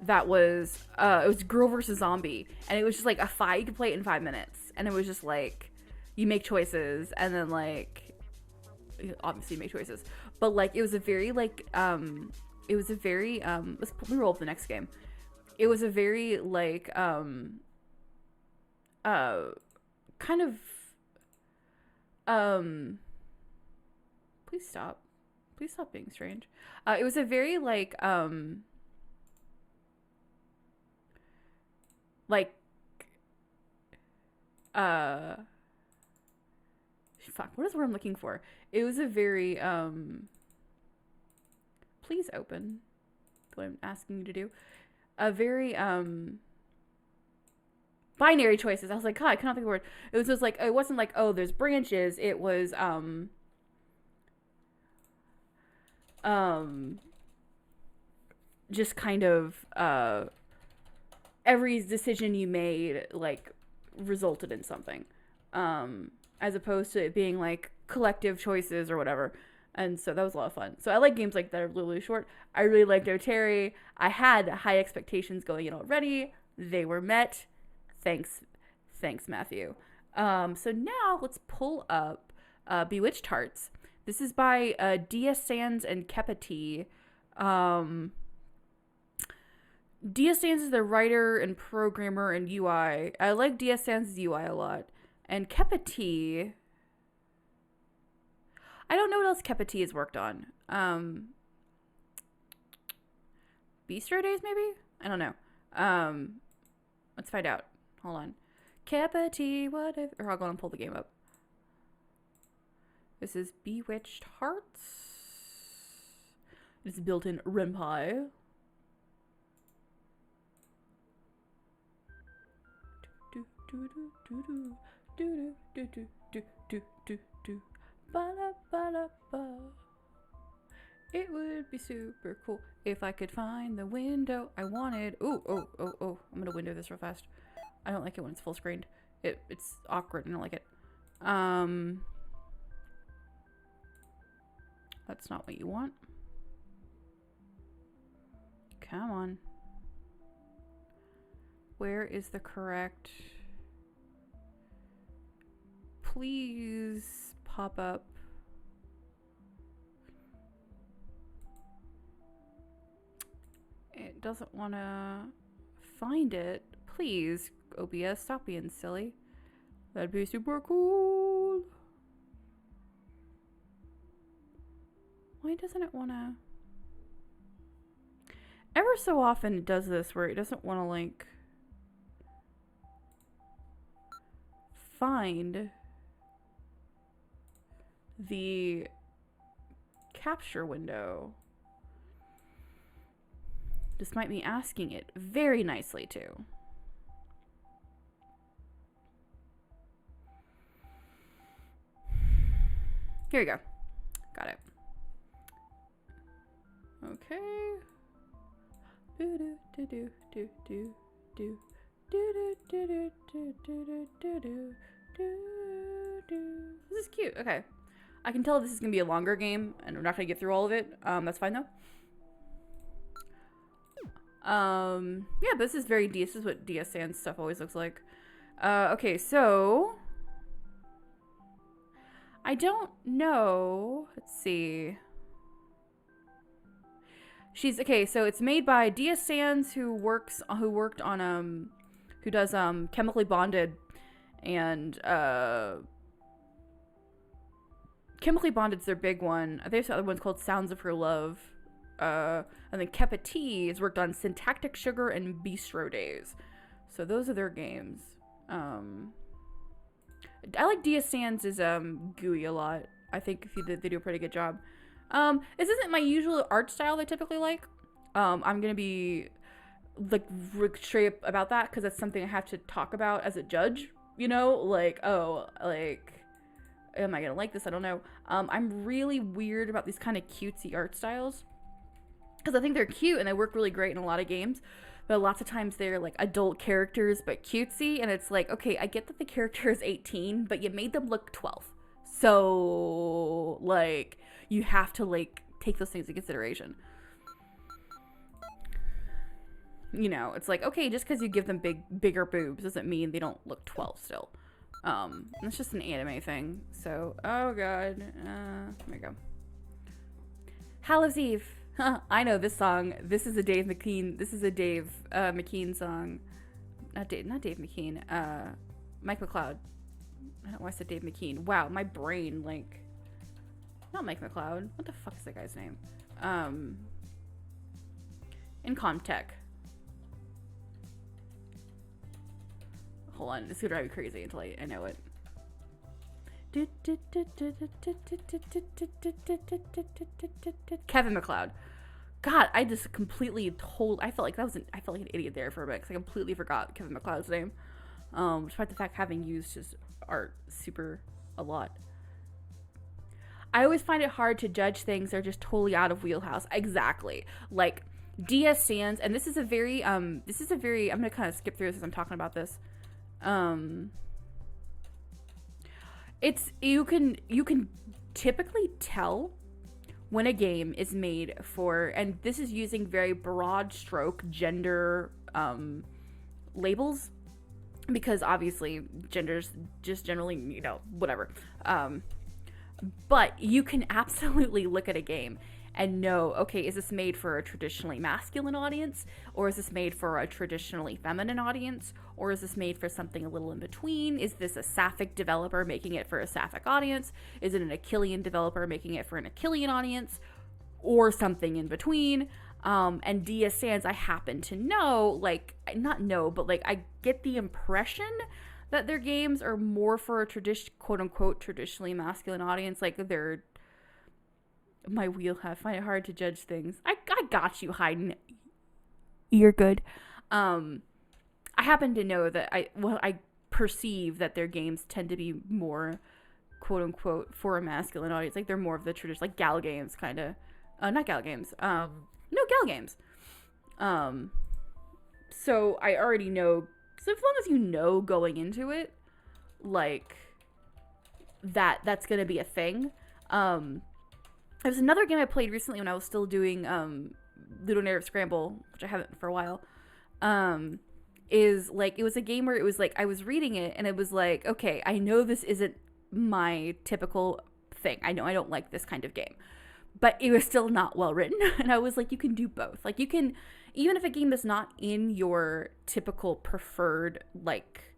That was, it was Girl vs. Zombie. And it was just like you could play it in 5 minutes. And it was just like, you make choices, and then like, obviously you make choices. But like, it was a very like, let me roll up the next game. It was a very like kind of please stop being strange. It was a very like fuck, what is the word I'm looking for? It was a very please open what I'm asking you to do. A very binary choices. I was like, God, I cannot think of the word. It was just like, it wasn't like, oh, there's branches. It was just kind of every decision you made like resulted in something, as opposed to it being like collective choices or whatever. And so that was a lot of fun. So I like games like that are really short. I really liked Terry. I had high expectations going in already. They were met. Thanks, Matthew. So now let's pull up Bewitched Hearts. This is by Dia Sands and Kepa T. Dia Sands is the writer and programmer and UI. I like Dia Sands' UI a lot. And Kepa T, I don't know what else Kepa T has worked on. Bistro Days, maybe? I don't know. Let's find out. Hold on. Kepa T, whatever. Or I'll go and pull the game up. This is Bewitched Hearts. It's built in ren'py. It would be super cool if I could find the window I wanted. Ooh, oh. I'm gonna window this real fast. I don't like it when it's full screened. It's awkward. I don't like it. That's not what you want. Come on. Where is the correct... Please pop up. It doesn't want to find it. Please, OBS, stop being silly. That'd be super cool. Why doesn't it want to... Ever so often it does this where it doesn't want to, like, find the capture window. Despite me asking it very nicely too. Here we go. Got it. Okay. This is cute. Okay. I can tell this is going to be a longer game, and we're not going to get through all of it. That's fine, though. Yeah, but this is very DS. This is what DS Sans stuff always looks like. Okay, so... I don't know. Let's see. Okay, so it's made by DS Sans, who does Chemically Bonded, and Chemically Bonded's their big one. There's other one's called Sounds of Her Love. And then Kepa T has worked on Syntactic Sugar and Bistro Days. So those are their games. I like DS Sans' GUI a lot. I think they do a pretty good job. This isn't my usual art style that I typically like. I'm gonna be like straight up about that because that's something I have to talk about as a judge. You know, like, oh, like, am I gonna like this? I don't know. I'm really weird about these kind of cutesy art styles because I think they're cute and they work really great in a lot of games. But lots of times they're like adult characters but cutesy, and it's like, okay, I get that the character is 18, but you made them look 12. So, like, you have to, like, take those things into consideration. You know, it's like, okay, just because you give them bigger boobs doesn't mean they don't look 12 still. It's just an anime thing. So, oh god. There we go. Hallows Eve. I know this song. This is a Dave McKean. This is a Dave McKean song. Not Dave McKean. Mike McLeod. I don't know why I said Dave McKean. Wow, my brain, like... Not Mike McLeod. What the fuck is that guy's name? Incomtech. Hold on, this is gonna drive me crazy until I know it. Kevin McLeod. God, I just completely I felt like an idiot there for a bit because I completely forgot Kevin McLeod's name. Despite the fact having used his art super a lot. I always find it hard to judge things that are just totally out of wheelhouse. Exactly. Like DS Sans, and this is a very I'm gonna kind of skip through this as I'm talking about this. It's you can typically tell when a game is made for, and this is using very broad stroke gender labels, because obviously gender's just generally, you know, whatever. But you can absolutely look at a game and know, okay, is this made for a traditionally masculine audience, or is this made for a traditionally feminine audience, or is this made for something a little in between? Is this a sapphic developer making it for a sapphic audience? Is it an Achillean developer making it for an Achillean audience, or something in between? And DS Sans, I happen to know, like, not know, but like I get the impression that their games are more for a quote unquote traditionally masculine audience. Like, they're my wheelhouse. I find it hard to judge things. I got you, Hayden. You're good. I happen to know that I perceive that their games tend to be more quote unquote for a masculine audience. Like, they're more of the traditional, like, gal games kind of. Not gal games. No, gal games. So I already know. So as long as you know going into it, like that's gonna be a thing. There's another game I played recently when I was still doing Ludo Narrative Scramble, which I haven't for a while. Is like, it was a game where it was like I was reading it and it was like, okay, I know this isn't my typical thing. I know I don't like this kind of game, but it was still not well written. And I was like, you can do both. Like, you can, even if a game is not in your typical preferred like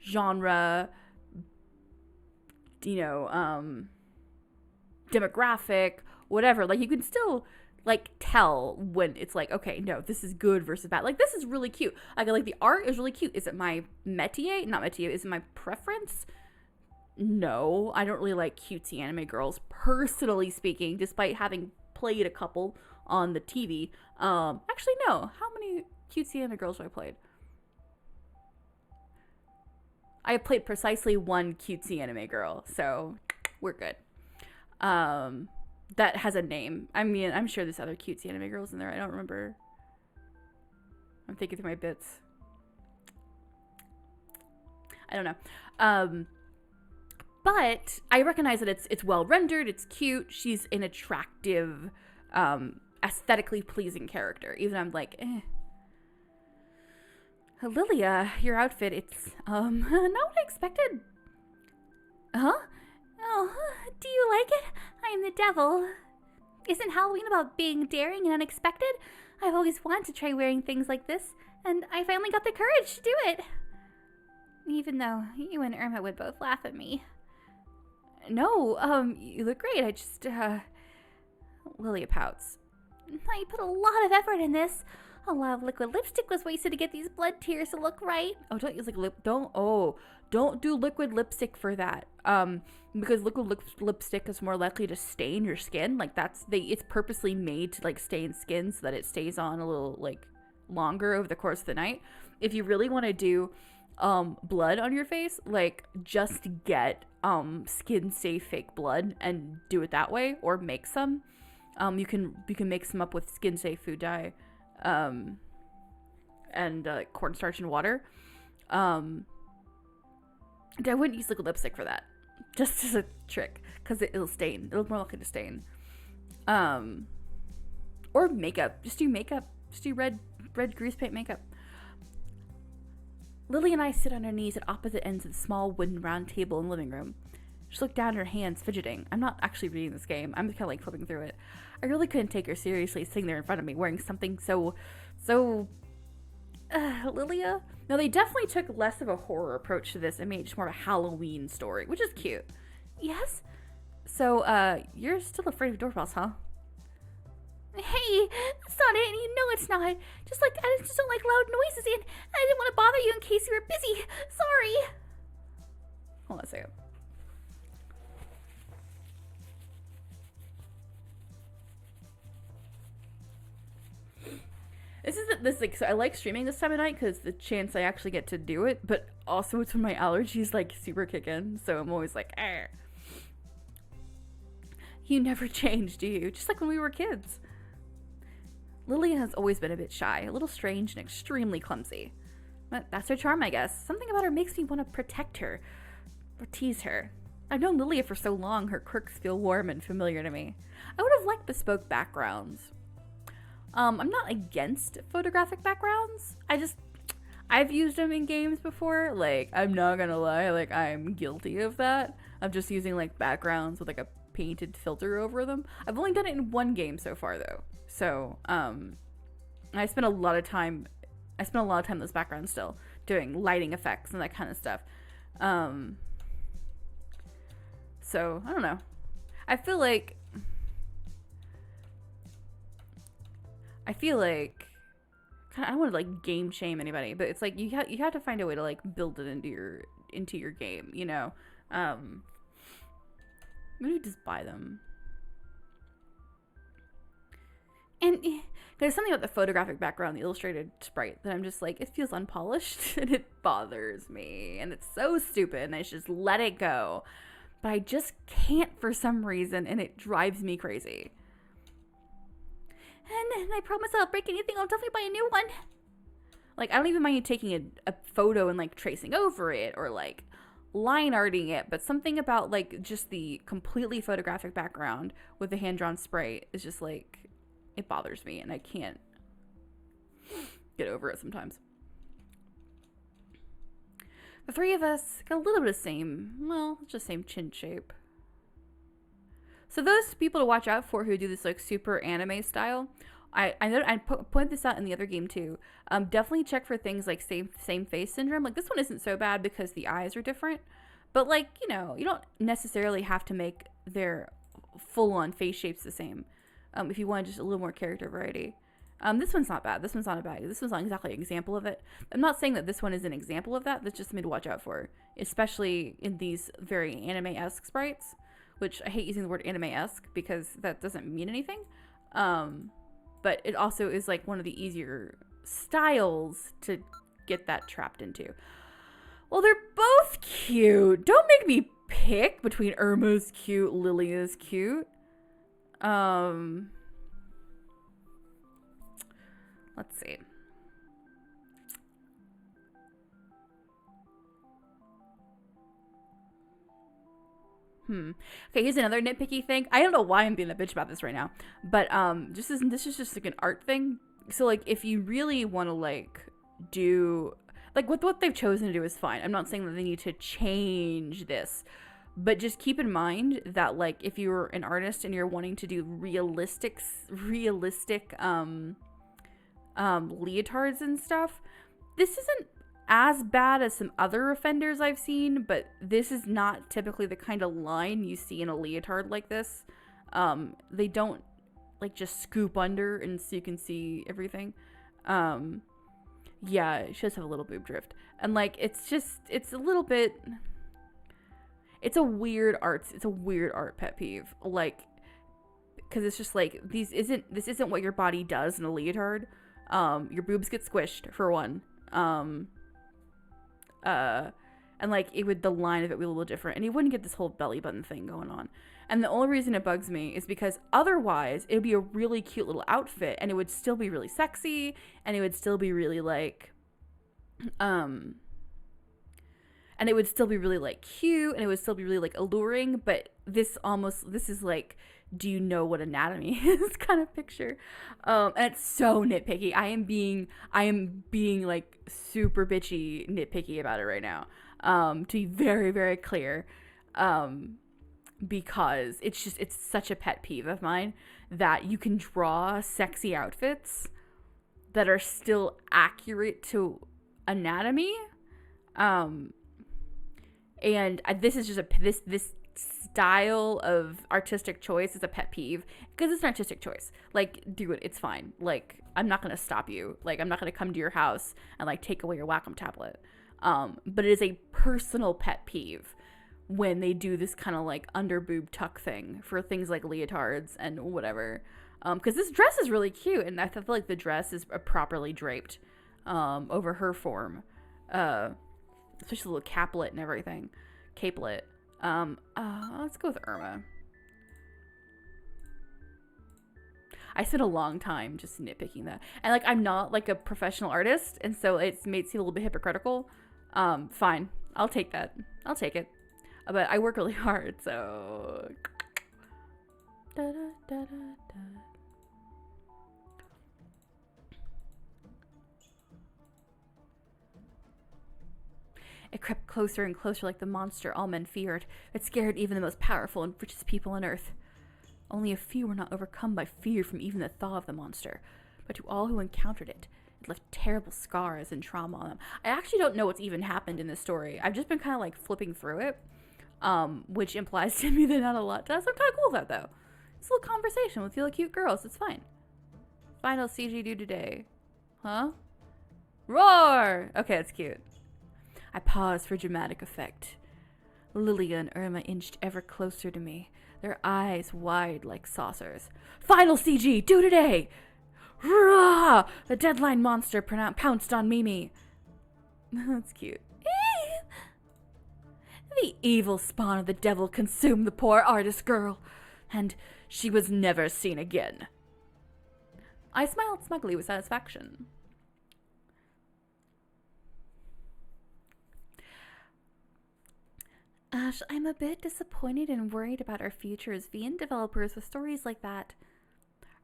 genre, you know, demographic, whatever, like you can still like tell when it's like, okay, no, this is good versus bad. Like, this is really cute. Like the art is really cute. Is it my métier? Not métier. Is it my preference? No, I don't really like cutesy anime girls, personally speaking, despite having played a couple on the TV. Actually, no. How many cutesy anime girls have I played? I have played precisely one cutesy anime girl, so we're good. That has a name. I mean, I'm sure there's other cutesy anime girls in there. I don't remember. I'm thinking through my bits. I don't know. But I recognize that it's well rendered. It's cute. She's an attractive, aesthetically pleasing character. Even I'm like, eh. Lilia, your outfit, it's not what I expected. Huh? Oh, do you like it? I'm the devil. Isn't Halloween about being daring and unexpected? I've always wanted to try wearing things like this, and I finally got the courage to do it. Even though you and Irma would both laugh at me. No, you look great. I just, Lilia pouts. I put a lot of effort in this. A lot of liquid lipstick was wasted to get these blood tears to look right. Oh, don't use like don't do liquid lipstick for that. Because liquid lipstick is more likely to stain your skin. Like it's purposely made to like stain skin so that it stays on a little like longer over the course of the night. If you really want to do blood on your face, like just get skin safe fake blood and do it that way, or make some. You can make some up with skin safe food dye. And cornstarch and water. I wouldn't use liquid lipstick for that, just as a trick, because it'll stain. It'll more likely to stain. Or makeup. Just do makeup. Just do red grease paint makeup. Lily and I sit on our knees at opposite ends of the small wooden round table in the living room. She looked down at her hands, fidgeting. I'm not actually reading this game. I'm just kind of like flipping through it. I really couldn't take her seriously sitting there in front of me wearing something so Lilia? No, they definitely took less of a horror approach to this and made it just more of a Halloween story, which is cute. Yes? So, you're still afraid of doorbells, huh? Hey, that's not it, and you know it's not. I just don't like loud noises, and I didn't want to bother you in case you were busy. Sorry. Hold on a second. So I like streaming this time of night because the chance I actually get to do it, but also it's when my allergies like super kick in, so I'm always like, eh. You never change, do you? Just like when we were kids. Lillian has always been a bit shy, a little strange and extremely clumsy. But that's her charm, I guess. Something about her makes me want to protect her, or tease her. I've known Lilia for so long, her quirks feel warm and familiar to me. I would have liked bespoke backgrounds. I'm not against photographic backgrounds. I've used them in games before. Like, I'm not gonna lie, like, I'm guilty of that. I'm just using, like, backgrounds with, like, a painted filter over them. I've only done it in one game so far, though. So, I spent a lot of time in those backgrounds still, doing lighting effects and that kind of stuff. So, I don't know. I feel like I don't want to like game shame anybody, but it's like you have to find a way to like build it into your game, you know. Maybe just buy them. And there's something about the photographic background, the illustrated sprite, that I'm just like, it feels unpolished and it bothers me, and it's so stupid, and I should just let it go. but I just can't for some reason, and it drives me crazy. And I promise I'll break anything. I'll definitely buy a new one. Like, I don't even mind you taking a photo and, like, tracing over it or, like, line arting it. But something about, like, just the completely photographic background with the hand-drawn spray is just, like, it bothers me. And I can't get over it sometimes. The three of us got a little bit of just same chin shape. So those people to watch out for who do this, like, super anime style, I know I pointed this out in the other game too. Definitely check for things like same face syndrome. Like, this one isn't so bad because the eyes are different, but, like, you know, you don't necessarily have to make their full-on face shapes the same. If you want just a little more character variety. This one's not bad. This one's not bad. This one's not exactly an example of it. I'm not saying that this one is an example of that. That's just something to watch out for, especially in these very anime-esque sprites, which I hate using the word anime-esque because that doesn't mean anything. But it also is, like, one of the easier styles to get that trapped into. Well, they're both cute. Don't make me pick between Irma's cute, Lilia's cute. Let's see. Okay, here's another nitpicky thing. I don't know why I'm being a bitch about this right now, but this is just like an art thing. So, like, if you really want to, like, do, like, what they've chosen to do is fine. I'm not saying that they need to change this, but just keep in mind that, like, if you're an artist and you're wanting to do realistic leotards and stuff, this isn't as bad as some other offenders I've seen, but this is not typically the kind of line you see in a leotard like this. They don't, like, just scoop under and so you can see everything. Yeah, she does have a little boob drift. And, like, it's a little bit, it's a weird art pet peeve. Like, because it's just like, this isn't what your body does in a leotard. Your boobs get squished, for one. And, like, the line of it would be a little different, and you wouldn't get this whole belly button thing going on. And the only reason it bugs me is because otherwise it would be a really cute little outfit, and it would still be really sexy, and it would still be really, like, and it would still be really, like, cute, and it would still be really, like, alluring. But this is like, do you know what anatomy is kind of picture. And it's so nitpicky. I am being like super bitchy nitpicky about it right now. To be very, very clear. Because it's such a pet peeve of mine that you can draw sexy outfits that are still accurate to anatomy. And this is just this style of artistic choice is a pet peeve because it's an artistic choice. Like, do it, it's fine. Like, I'm not gonna stop you. Like, I'm not gonna come to your house and, like, take away your Wacom tablet. But it is a personal pet peeve when they do this kind of, like, under boob tuck thing for things like leotards and whatever. Because this dress is really cute, and I feel like the dress is properly draped over her form, especially the little caplet and everything, capelet. Let's go with Irma. I spent a long time just nitpicking that. And, like, I'm not, like, a professional artist, and so it may seem a little bit hypocritical. Fine. I'll take that. I'll take it. But I work really hard, so... Da, da, da, da, da. It crept closer and closer like the monster all men feared. It scared even the most powerful and richest people on earth. Only a few were not overcome by fear from even the thought of the monster. But to all who encountered it, it left terrible scars and trauma on them. I actually don't know what's even happened in this story. I've just been kind of, like, flipping through it, which implies to me that not a lot does. I'm kind of cool with that, though. It's a little conversation with really cute girls. It's fine. Final CG do today. Huh? Roar! Okay, that's cute. I paused for dramatic effect. Lilia and Irma inched ever closer to me, their eyes wide like saucers. Final CG, do today! Rah! The deadline monster pounced on Mimi. That's cute. The evil spawn of the devil consumed the poor artist girl, and she was never seen again. I smiled smugly with satisfaction. Ash, I'm a bit disappointed and worried about our future as VN developers with stories like that.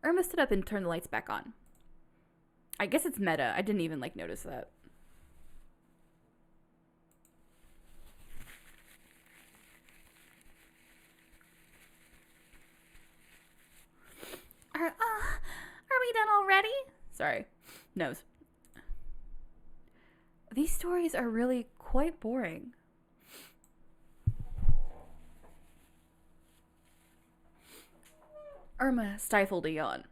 Irma stood up and turned the lights back on. I guess it's meta. I didn't even, notice that. Are we done already? Sorry. Nose. These stories are really quite boring. Irma stifled a yawn.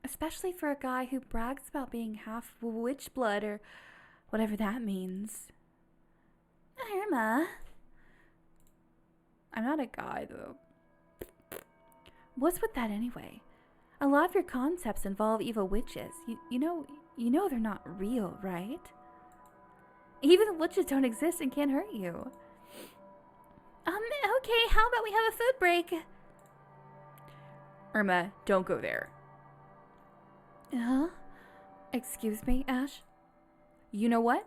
Especially for a guy who brags about being half witch blood or whatever that means. Irma. I'm not a guy, though. What's with that anyway? A lot of your concepts involve evil witches. You know they're not real, right? Even if witches don't exist and can't hurt you. Okay, how about we have a food break? Irma, don't go there. Huh? Excuse me, Ash? You know what?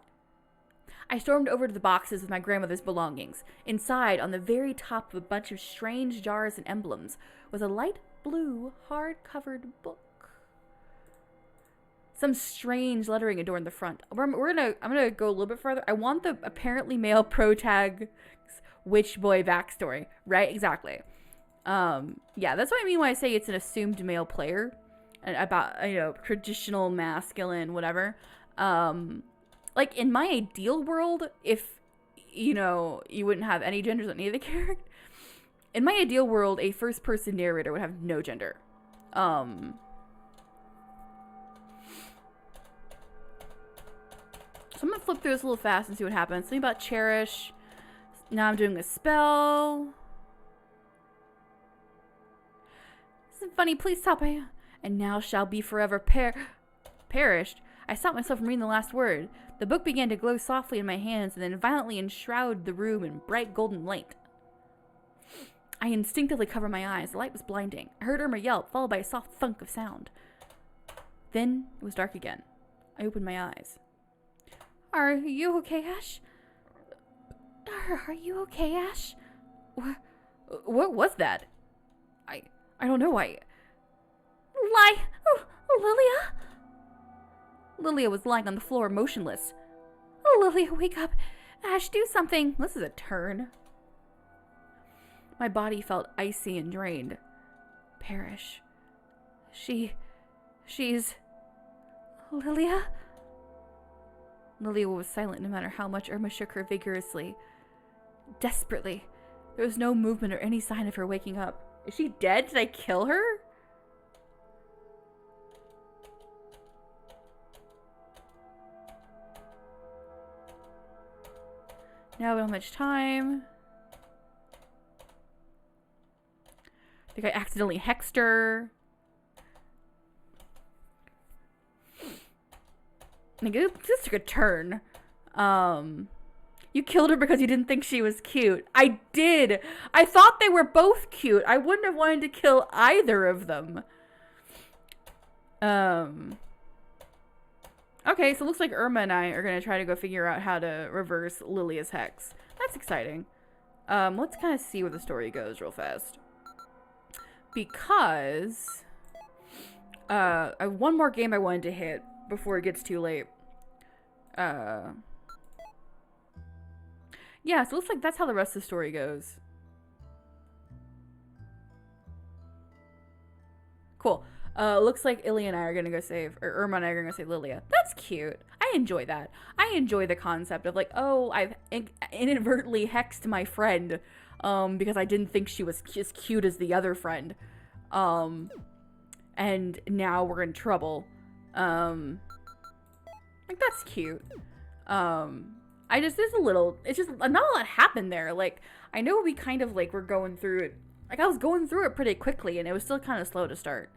I stormed over to the boxes with my grandmother's belongings. Inside, on the very top of a bunch of strange jars and emblems, was a light blue, hard-covered book. Some strange lettering adorned the front. I'm gonna go a little bit further. I want the apparently male protagonist's witch boy backstory, right? Exactly. Yeah, that's what I mean when I say it's an assumed male player, and about traditional masculine whatever. In my ideal world, if you wouldn't have any genders on any of the characters. In my ideal world, a first-person narrator would have no gender. So I'm gonna flip through this a little fast and see what happens. Something about cherish. Now I'm doing a spell. This is funny. Please stop. And now shall be forever perished. I stopped myself from reading the last word. The book began to glow softly in my hands and then violently enshroud the room in bright golden light. I instinctively covered my eyes. The light was blinding. I heard Irma yelp, followed by a soft thunk of sound. Then it was dark again. I opened my eyes. Are you okay, Ash? Are you okay, Ash? What was that? I don't know. Lilia? Lilia was lying on the floor, motionless. Lilia, wake up. Ash, do something. This is a turn. My body felt icy and drained. Perish. She's... Lilia? Lilia was silent no matter how much Irma shook her vigorously. Desperately. There was no movement or any sign of her waking up. Is she dead? Did I kill her? Now we don't have much time. I think I accidentally hexed her. This took a turn. You killed her because you didn't think she was cute. I did. I thought they were both cute. I wouldn't have wanted to kill either of them. Okay, so it looks like Irma and I are going to try to go figure out how to reverse Lilia's hex. That's exciting. Let's kind of see where the story goes real fast. Because I have one more game I wanted to hit before it gets too late. Yeah, so it looks like that's how the rest of the story goes. Cool. Looks like Illy and I are gonna go save, or Irma and I are gonna go save Lilia. That's cute. I enjoy that. I enjoy the concept of like, oh, I've inadvertently hexed my friend, because I didn't think she was as cute as the other friend. And now we're in trouble. Like that's cute. it's just not a lot happened there. Like, I know we kind of like were going through it. Like, I was going through it pretty quickly and it was still kind of slow to start.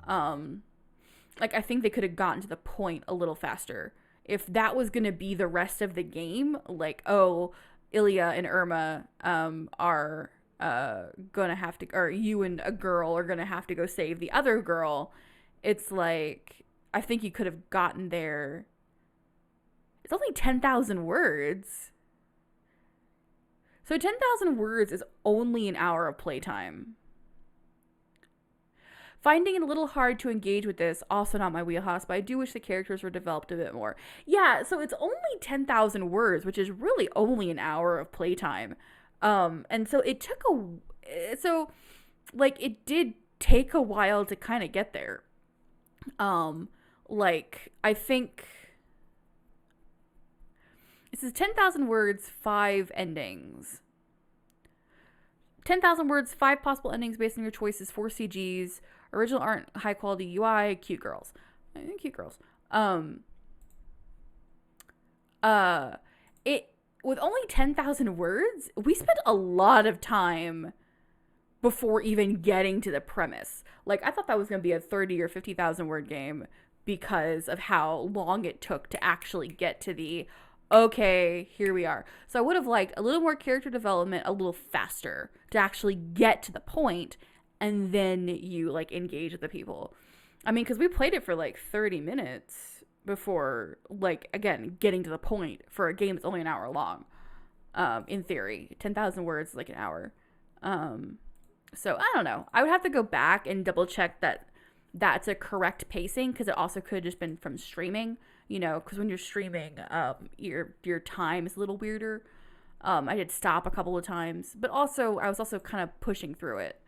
Like, I think they could have gotten to the point a little faster if that was going to be the rest of the game, like, oh, Ilya and Irma are going to have to, or you and a girl are going to have to go save the other girl, it's like, I think you could have gotten there. It's only 10,000 words. So 10,000 words is only an hour of playtime. Finding it a little hard to engage with this, also not my wheelhouse, but I do wish the characters were developed a bit more. Yeah, so it's only 10,000 words, which is really only an hour of playtime. And so it took it did take a while to kind of get there. I think this is 10,000 words, 5 endings. 10,000 words, 5 possible endings based on your choices, 4 CGs, original art, high quality UI, cute girls. I think cute girls. It with only 10,000 words, we spent a lot of time before even getting to the premise. Like, I thought that was going to be a 30 or 50,000 word game because of how long it took to actually get to the, okay, here we are. So I would have liked a little more character development, a little faster to actually get to the point, and then you, like, engage with the people. I mean, because we played it for, like, 30 minutes before, like, again, getting to the point for a game that's only an hour long. In theory. 10,000 words is like an hour. So, I don't know. I would have to go back and double check that that's a correct pacing, because it also could have just been from streaming, you know, because when you're streaming, your time is a little weirder. I did stop a couple of times, but also, I was also kind of pushing through it.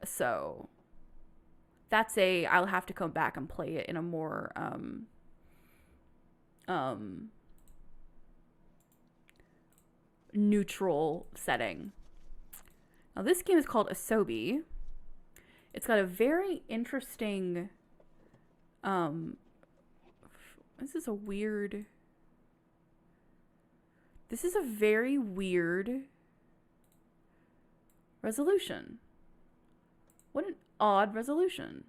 So, I'll have to come back and play it in a more, neutral setting. Now, this game is called Asobi. It's got a very interesting, this is a very weird resolution. What an odd resolution.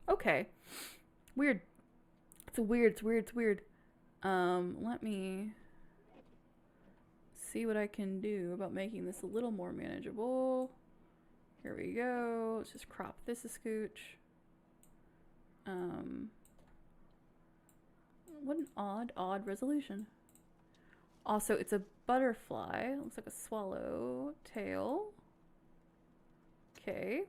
Okay. Weird. It's weird. Let me see what I can do about making this a little more manageable. Here we go. Let's just crop this a scooch. What an odd resolution. Also, it's a butterfly. It looks like a swallow tail. Okay.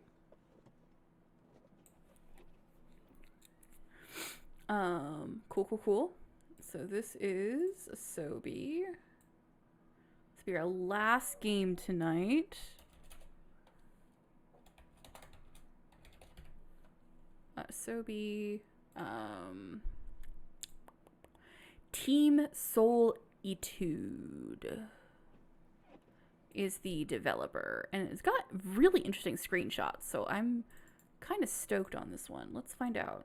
Cool. So this is Asobi. This will be our last game tonight. Asobi. Team Soul Etude is the developer, and it's got really interesting screenshots, so I'm kind of stoked on this one. Let's find out.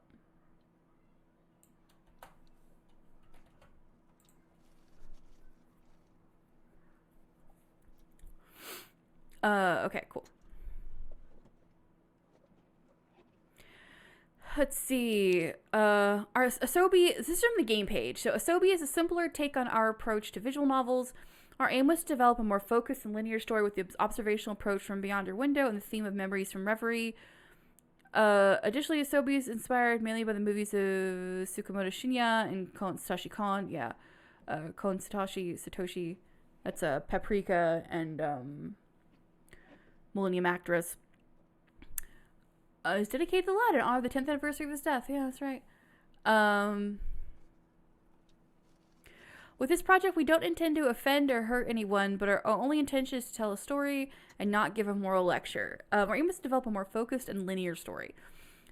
Okay, cool. Let's see. Our Asobi, this is from the game page. So Asobi is a simpler take on our approach to visual novels. Our aim was to develop a more focused and linear story with the observational approach from beyond your window and the theme of memories from reverie. Additionally, Asobi is inspired mainly by the movies of Tsukamoto Shinya and Kon Satoshi Kon. Yeah. Kon Satoshi. That's Paprika and Millennium Actress. Is dedicated to the latter in honor of the 10th anniversary of his death. Yeah, that's right. With this project, we don't intend to offend or hurt anyone, but our only intention is to tell a story and not give a moral lecture. Our aim is to develop a more focused and linear story.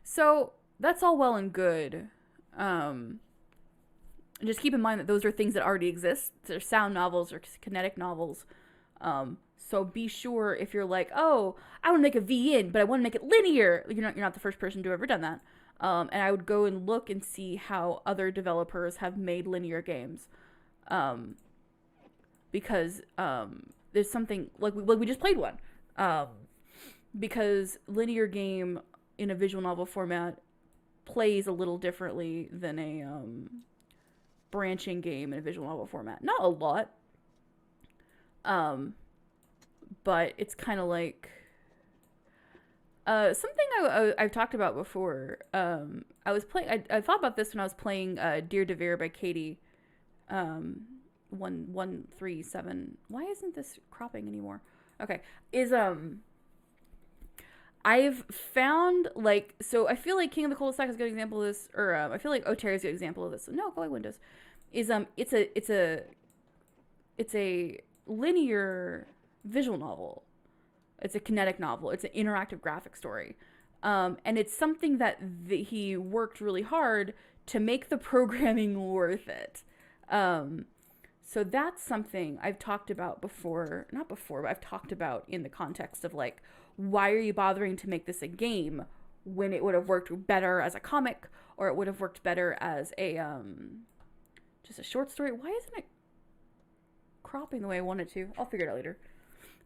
So, that's all well and good. Just keep in mind that those are things that already exist. They're sound novels or kinetic novels. So be sure if you're like, oh, I want to make a VN, but I want to make it linear. You're not the first person to have ever done that. And I would go and look and see how other developers have made linear games. Because there's something, like we just played one. Because linear game in a visual novel format plays a little differently than a branching game in a visual novel format. Not a lot, but it's kind of like something I've talked about before. I thought about this when I was playing Dear Devere by Katie. 1137. Why isn't this cropping anymore? Okay, I've found, like, so I feel like King of the Cul-de-Sac is a good example of this, or I feel like Oteri is a good example of this. No, go away, Windows. It's a linear visual novel. It's a kinetic novel. It's an interactive graphic story, and it's something that he worked really hard to make the programming worth it. So that's something I've talked about before, not before, but I've talked about in the context of, like, why are you bothering to make this a game when it would have worked better as a comic, or it would have worked better as a, just a short story? Why isn't it cropping the way I want it to? I'll figure it out later.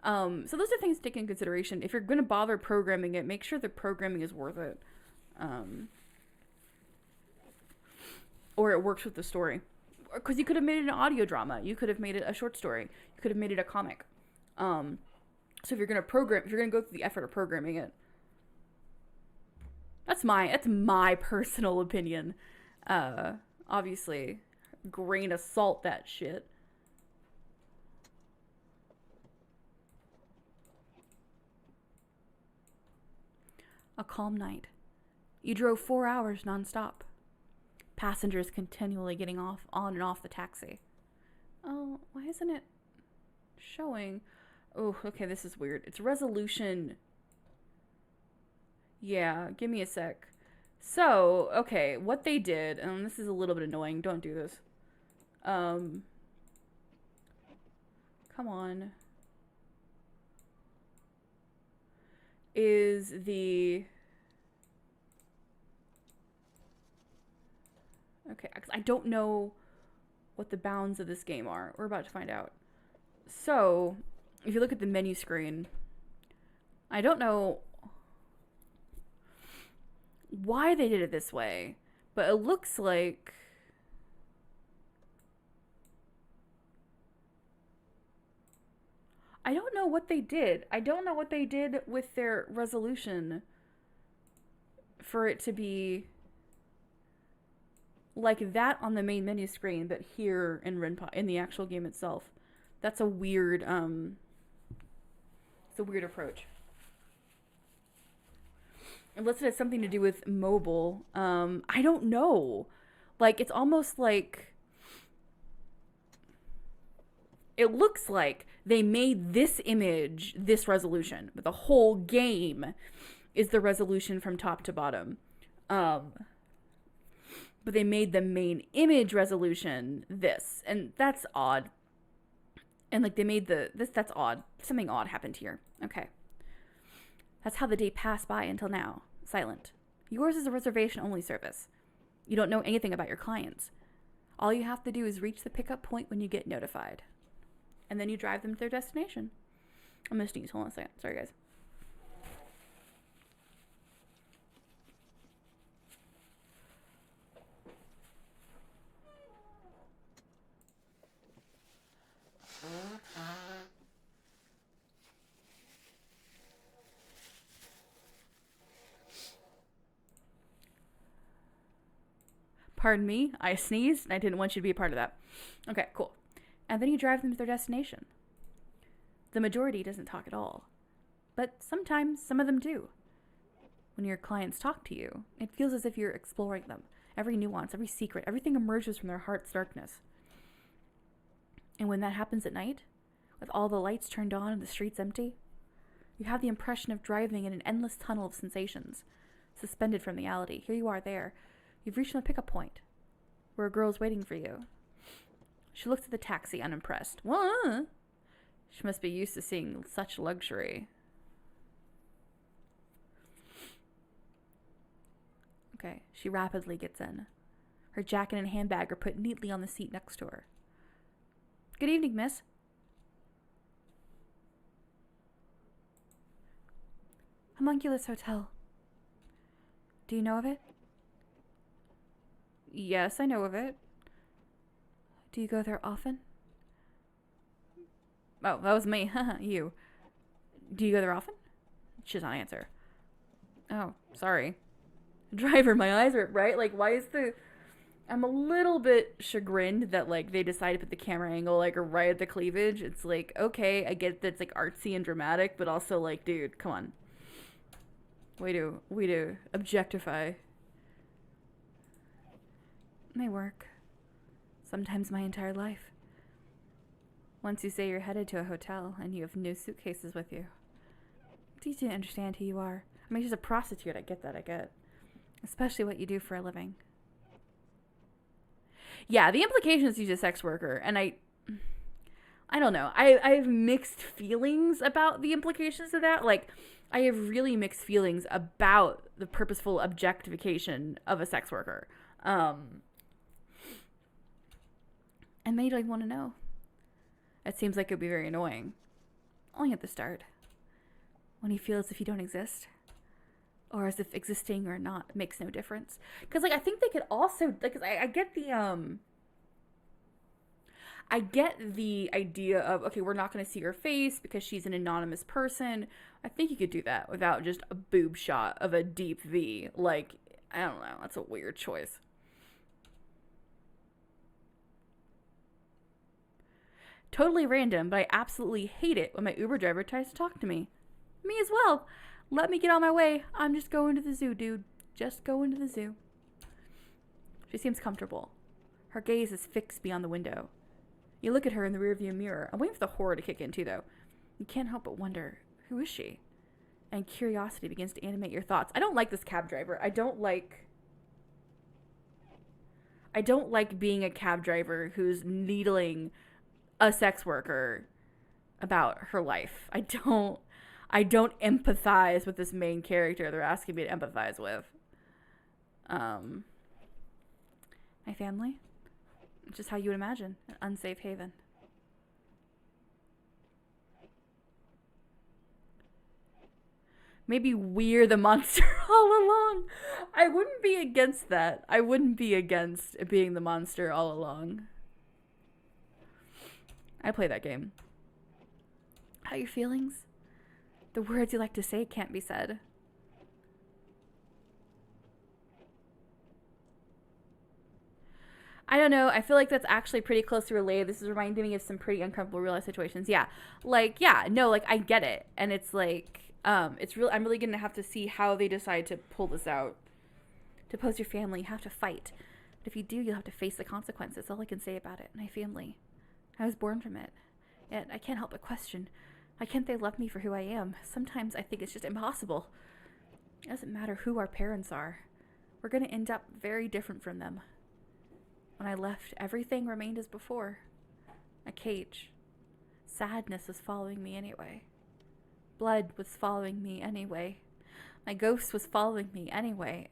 So those are things to take into consideration. If you're going to bother programming it, make sure the programming is worth it. Or it works with the story. Because you could have made it an audio drama. You could have made it a short story. You could have made it a comic. So if you're going to go through the effort of programming it, that's my personal opinion. Obviously, grain of salt that shit. A calm night. You drove 4 hours nonstop. Passengers continually getting on and off the taxi. Oh, why isn't it showing? Oh, okay, this is weird. It's resolution. Yeah, give me a sec. So, okay, what they did, and this is a little bit annoying. Don't do this. Come on. Is the... Okay, because I don't know what the bounds of this game are. We're about to find out. So, if you look at the menu screen, I don't know why they did it this way, but it looks like I don't know what they did. I don't know what they did with their resolution for it to be like that on the main menu screen, but here in ren'py, in the actual game itself. That's a weird, it's a weird approach. Unless it has something to do with mobile. I don't know. Like, it's almost like, it looks like they made this image this resolution, but the whole game is the resolution from top to bottom. But they made the main image resolution this, and that's odd. And like they made that's odd. Something odd happened here. Okay. That's how the day passed by until now. Silent. Yours is a reservation-only service. You don't know anything about your clients. All you have to do is reach the pickup point when you get notified. And then you drive them to their destination. I'm gonna sneeze. Hold on a second. Sorry, guys. Pardon me, I sneezed, and I didn't want you to be a part of that. Okay, cool. And then you drive them to their destination. The majority doesn't talk at all. But sometimes some of them do. When your clients talk to you, it feels as if you're exploring them. Every nuance, every secret, everything emerges from their heart's darkness. And when that happens at night, with all the lights turned on and the streets empty, you have the impression of driving in an endless tunnel of sensations, suspended from reality. Here you are there. You've reached the pickup point, where a girl is waiting for you. She looks at the taxi, unimpressed. What? She must be used to seeing such luxury. Okay, she rapidly gets in. Her jacket and handbag are put neatly on the seat next to her. Good evening, miss. Homunculus Hotel. Do you know of it? Yes, I know of it. Do you go there often? Oh, that was me. You. Do you go there often? She does not answer. Oh, sorry. Driver, my eyes are right. Like, why is the... I'm a little bit chagrined that, like, they decided to put the camera angle, like, right at the cleavage. It's like, okay, I get that it's, like, artsy and dramatic, but also, like, dude, come on. Way to objectify. My work. Sometimes my entire life. Once you say you're headed to a hotel and you have no suitcases with you. It's easy to understand who you are. I mean, she's a prostitute. I get that. I get. Especially what you do for a living. Yeah, the implication is she's a sex worker, and I don't know. I have mixed feelings about the implications of that. Like, I have really mixed feelings about the purposeful objectification of a sex worker. And many don't even want to know. It seems like it would be very annoying. Only at the start. When you feel as if you don't exist. Or as if existing or not makes no difference. Because, like, I think they could also... Like, I get the... I get the idea of, okay, we're not going to see her face because she's an anonymous person. I think you could do that without just a boob shot of a deep V. Like, I don't know. That's a weird choice. Totally random, but I absolutely hate it when my Uber driver tries to talk to me. Me as well. Let me get on my way. I'm just going to the zoo, dude. Just going to the zoo. She seems comfortable. Her gaze is fixed beyond the window. You look at her in the rearview mirror. I'm waiting for the horror to kick in too, though. You can't help but wonder, who is she? And curiosity begins to animate your thoughts. I don't like this cab driver. I don't like being a cab driver who's needling a sex worker about her life. I don't empathize with this main character they're asking me to empathize with. My family, just how you would imagine an unsafe haven. Maybe we're the monster all along. I wouldn't be against that. I wouldn't be against it being the monster all along. I play that game. How are your feelings? The words you like to say can't be said. I don't know. I feel like that's actually pretty closely related. This is reminding me of some pretty uncomfortable real life situations. Yeah. Like, yeah, no, like I get it. And it's like, it's real. I'm really going to have to see how they decide to pull this out. To oppose your family, you have to fight. But if you do, you'll have to face the consequences. That's all I can say about it. My family. I was born from it. Yet I can't help but question. Why can't they love me for who I am? Sometimes I think it's just impossible. It doesn't matter who our parents are. We're going to end up very different from them. When I left, everything remained as before. A cage. Sadness was following me anyway. Blood was following me anyway. My ghost was following me anyway.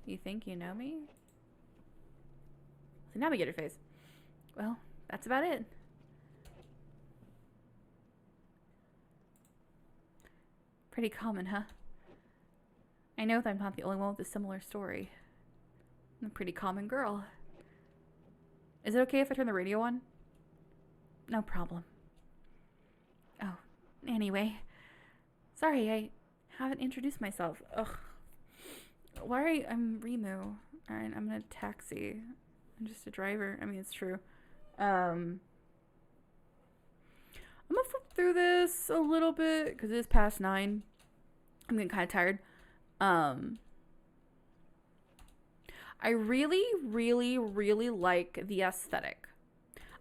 You think you know me? So navigator phase. Well, that's about it. Pretty common, huh? I know that I'm not the only one with a similar story. I'm a pretty common girl. Is it okay if I turn the radio on? No problem. Oh, anyway. Sorry, I haven't introduced myself. Ugh. I'm Rimu. Alright, I'm in a taxi. I'm just a driver. I mean, it's true. I'm gonna flip through this a little bit because it is past 9. I'm getting kind of tired. I really, really, really like the aesthetic.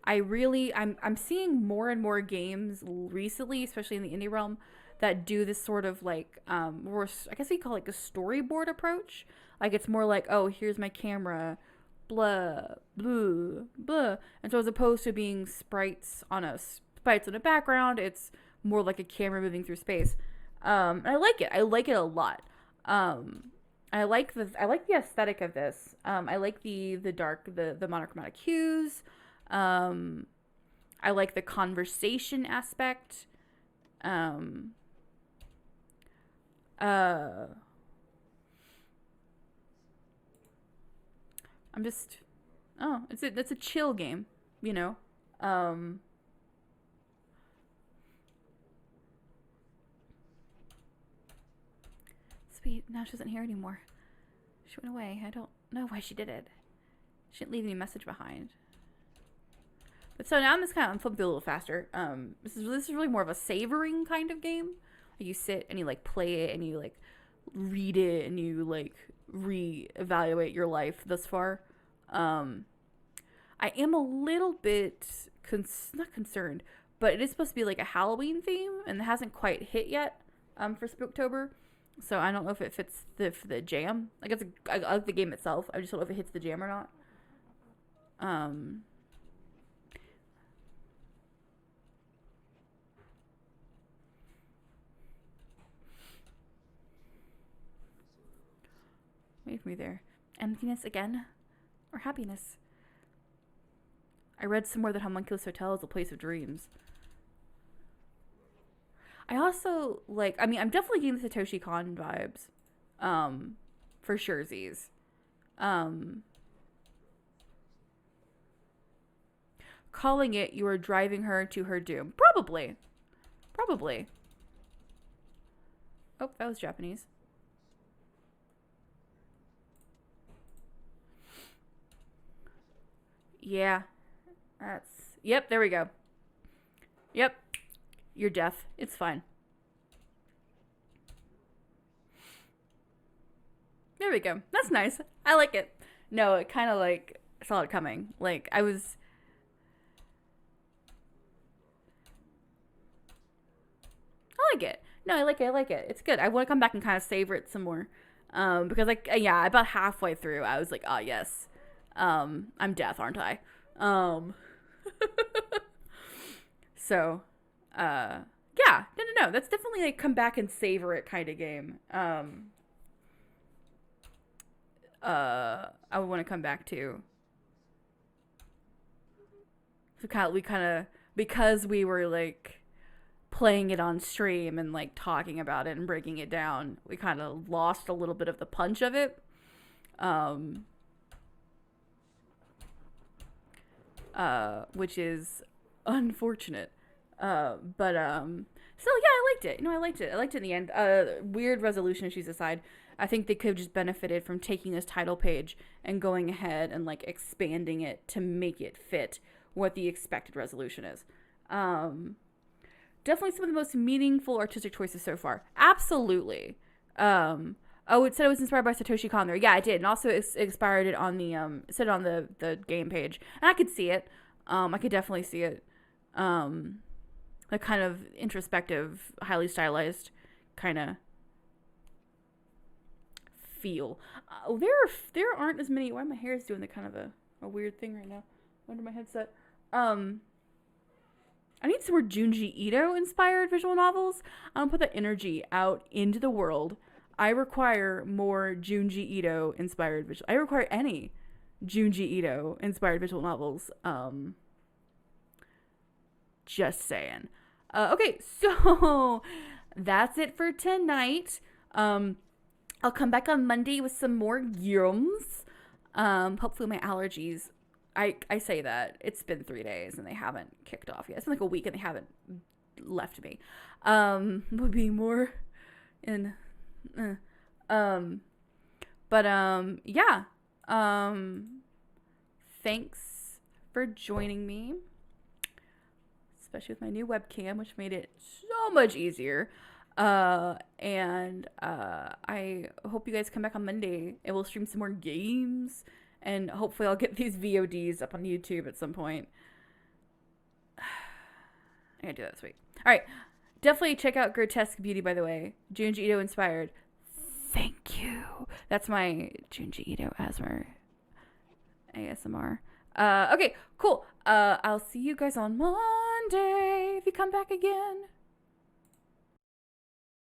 I'm seeing more and more games recently, especially in the indie realm, that do this sort of like, more, I guess we call it like a storyboard approach. Like it's more like, oh, here's my camera, blah, blah, blah. And so as opposed to being sprites on a background, it's more like a camera moving through space. And I like it. I like it a lot. I like the aesthetic of this. I like the dark, the monochromatic hues. I like the conversation aspect. I'm just, oh, it's a chill game, you know. Sweet, now she isn't here anymore. She went away. I don't know why she did it. She didn't leave any message behind. But so now I'm just I'm flipping through a little faster. This is really more of a savoring kind of game. Like you sit and you like play it and you like read it and you like reevaluate your life thus far. I am a little bit not concerned, but it is supposed to be like a Halloween theme and it hasn't quite hit yet for Spooktober. So I don't know if it fits the jam. Like I like the game itself. I just don't know if it hits the jam or not. Wait for me there. Emptiness again? Or happiness? I read somewhere that Homunculus Hotel is a place of dreams. I also, like, I mean, I'm definitely getting the Satoshi Kon vibes. For surezies. Calling it, you are driving her to her doom. Probably. Oh, that was Japanese. Yeah. Yep, there we go. Yep. You're deaf. It's fine. There we go. That's nice. I like it. No, it kind of like saw it coming. Like I like it. No, I like it. It's good. I want to come back and kind of savor it some more. Because like yeah, about halfway through, I was like, oh yes, I'm deaf, aren't I? So, yeah, no. That's definitely a come back and savor it kind of game. I would want to come back to. So we kind of because we were like playing it on stream and like talking about it and breaking it down, we kind of lost a little bit of the punch of it. Which is unfortunate. But so yeah, I liked it. I liked it in the end. Weird resolution issues aside, I think they could have just benefited from taking this title page and going ahead and like expanding it to make it fit what the expected resolution is. Definitely some of the most meaningful artistic choices so far. Absolutely. Oh, it said it was inspired by Satoshi Kon there. Yeah, it did. And also it inspired it on the, it said it on the game page. And I could see it. I could definitely see it. Like kind of introspective, highly stylized kind of feel. There aren't as many, why my hair is doing the kind of a weird thing right now under my headset. I need some more Junji Ito inspired visual novels. I'm gonna put that energy out into the world. I require more Junji Ito inspired visual. I require any Junji Ito inspired visual novels. Just saying. Okay, so that's it for tonight. I'll come back on Monday with some more games. Hopefully my allergies. I say that it's been 3 days and they haven't kicked off yet. It's been like a week and they haven't left me. Would be more in. Yeah. Thanks for joining me, especially with my new webcam, which made it so much easier. And I hope you guys come back on Monday and we'll stream some more games, and hopefully I'll get these VODs up on YouTube at some point. I gotta do that this week. All right. Definitely check out Grotesque Beauty, by the way. Junji Ito inspired. Thank you. That's my Junji Ito ASMR. Okay, cool. I'll see you guys on Monday if you come back again.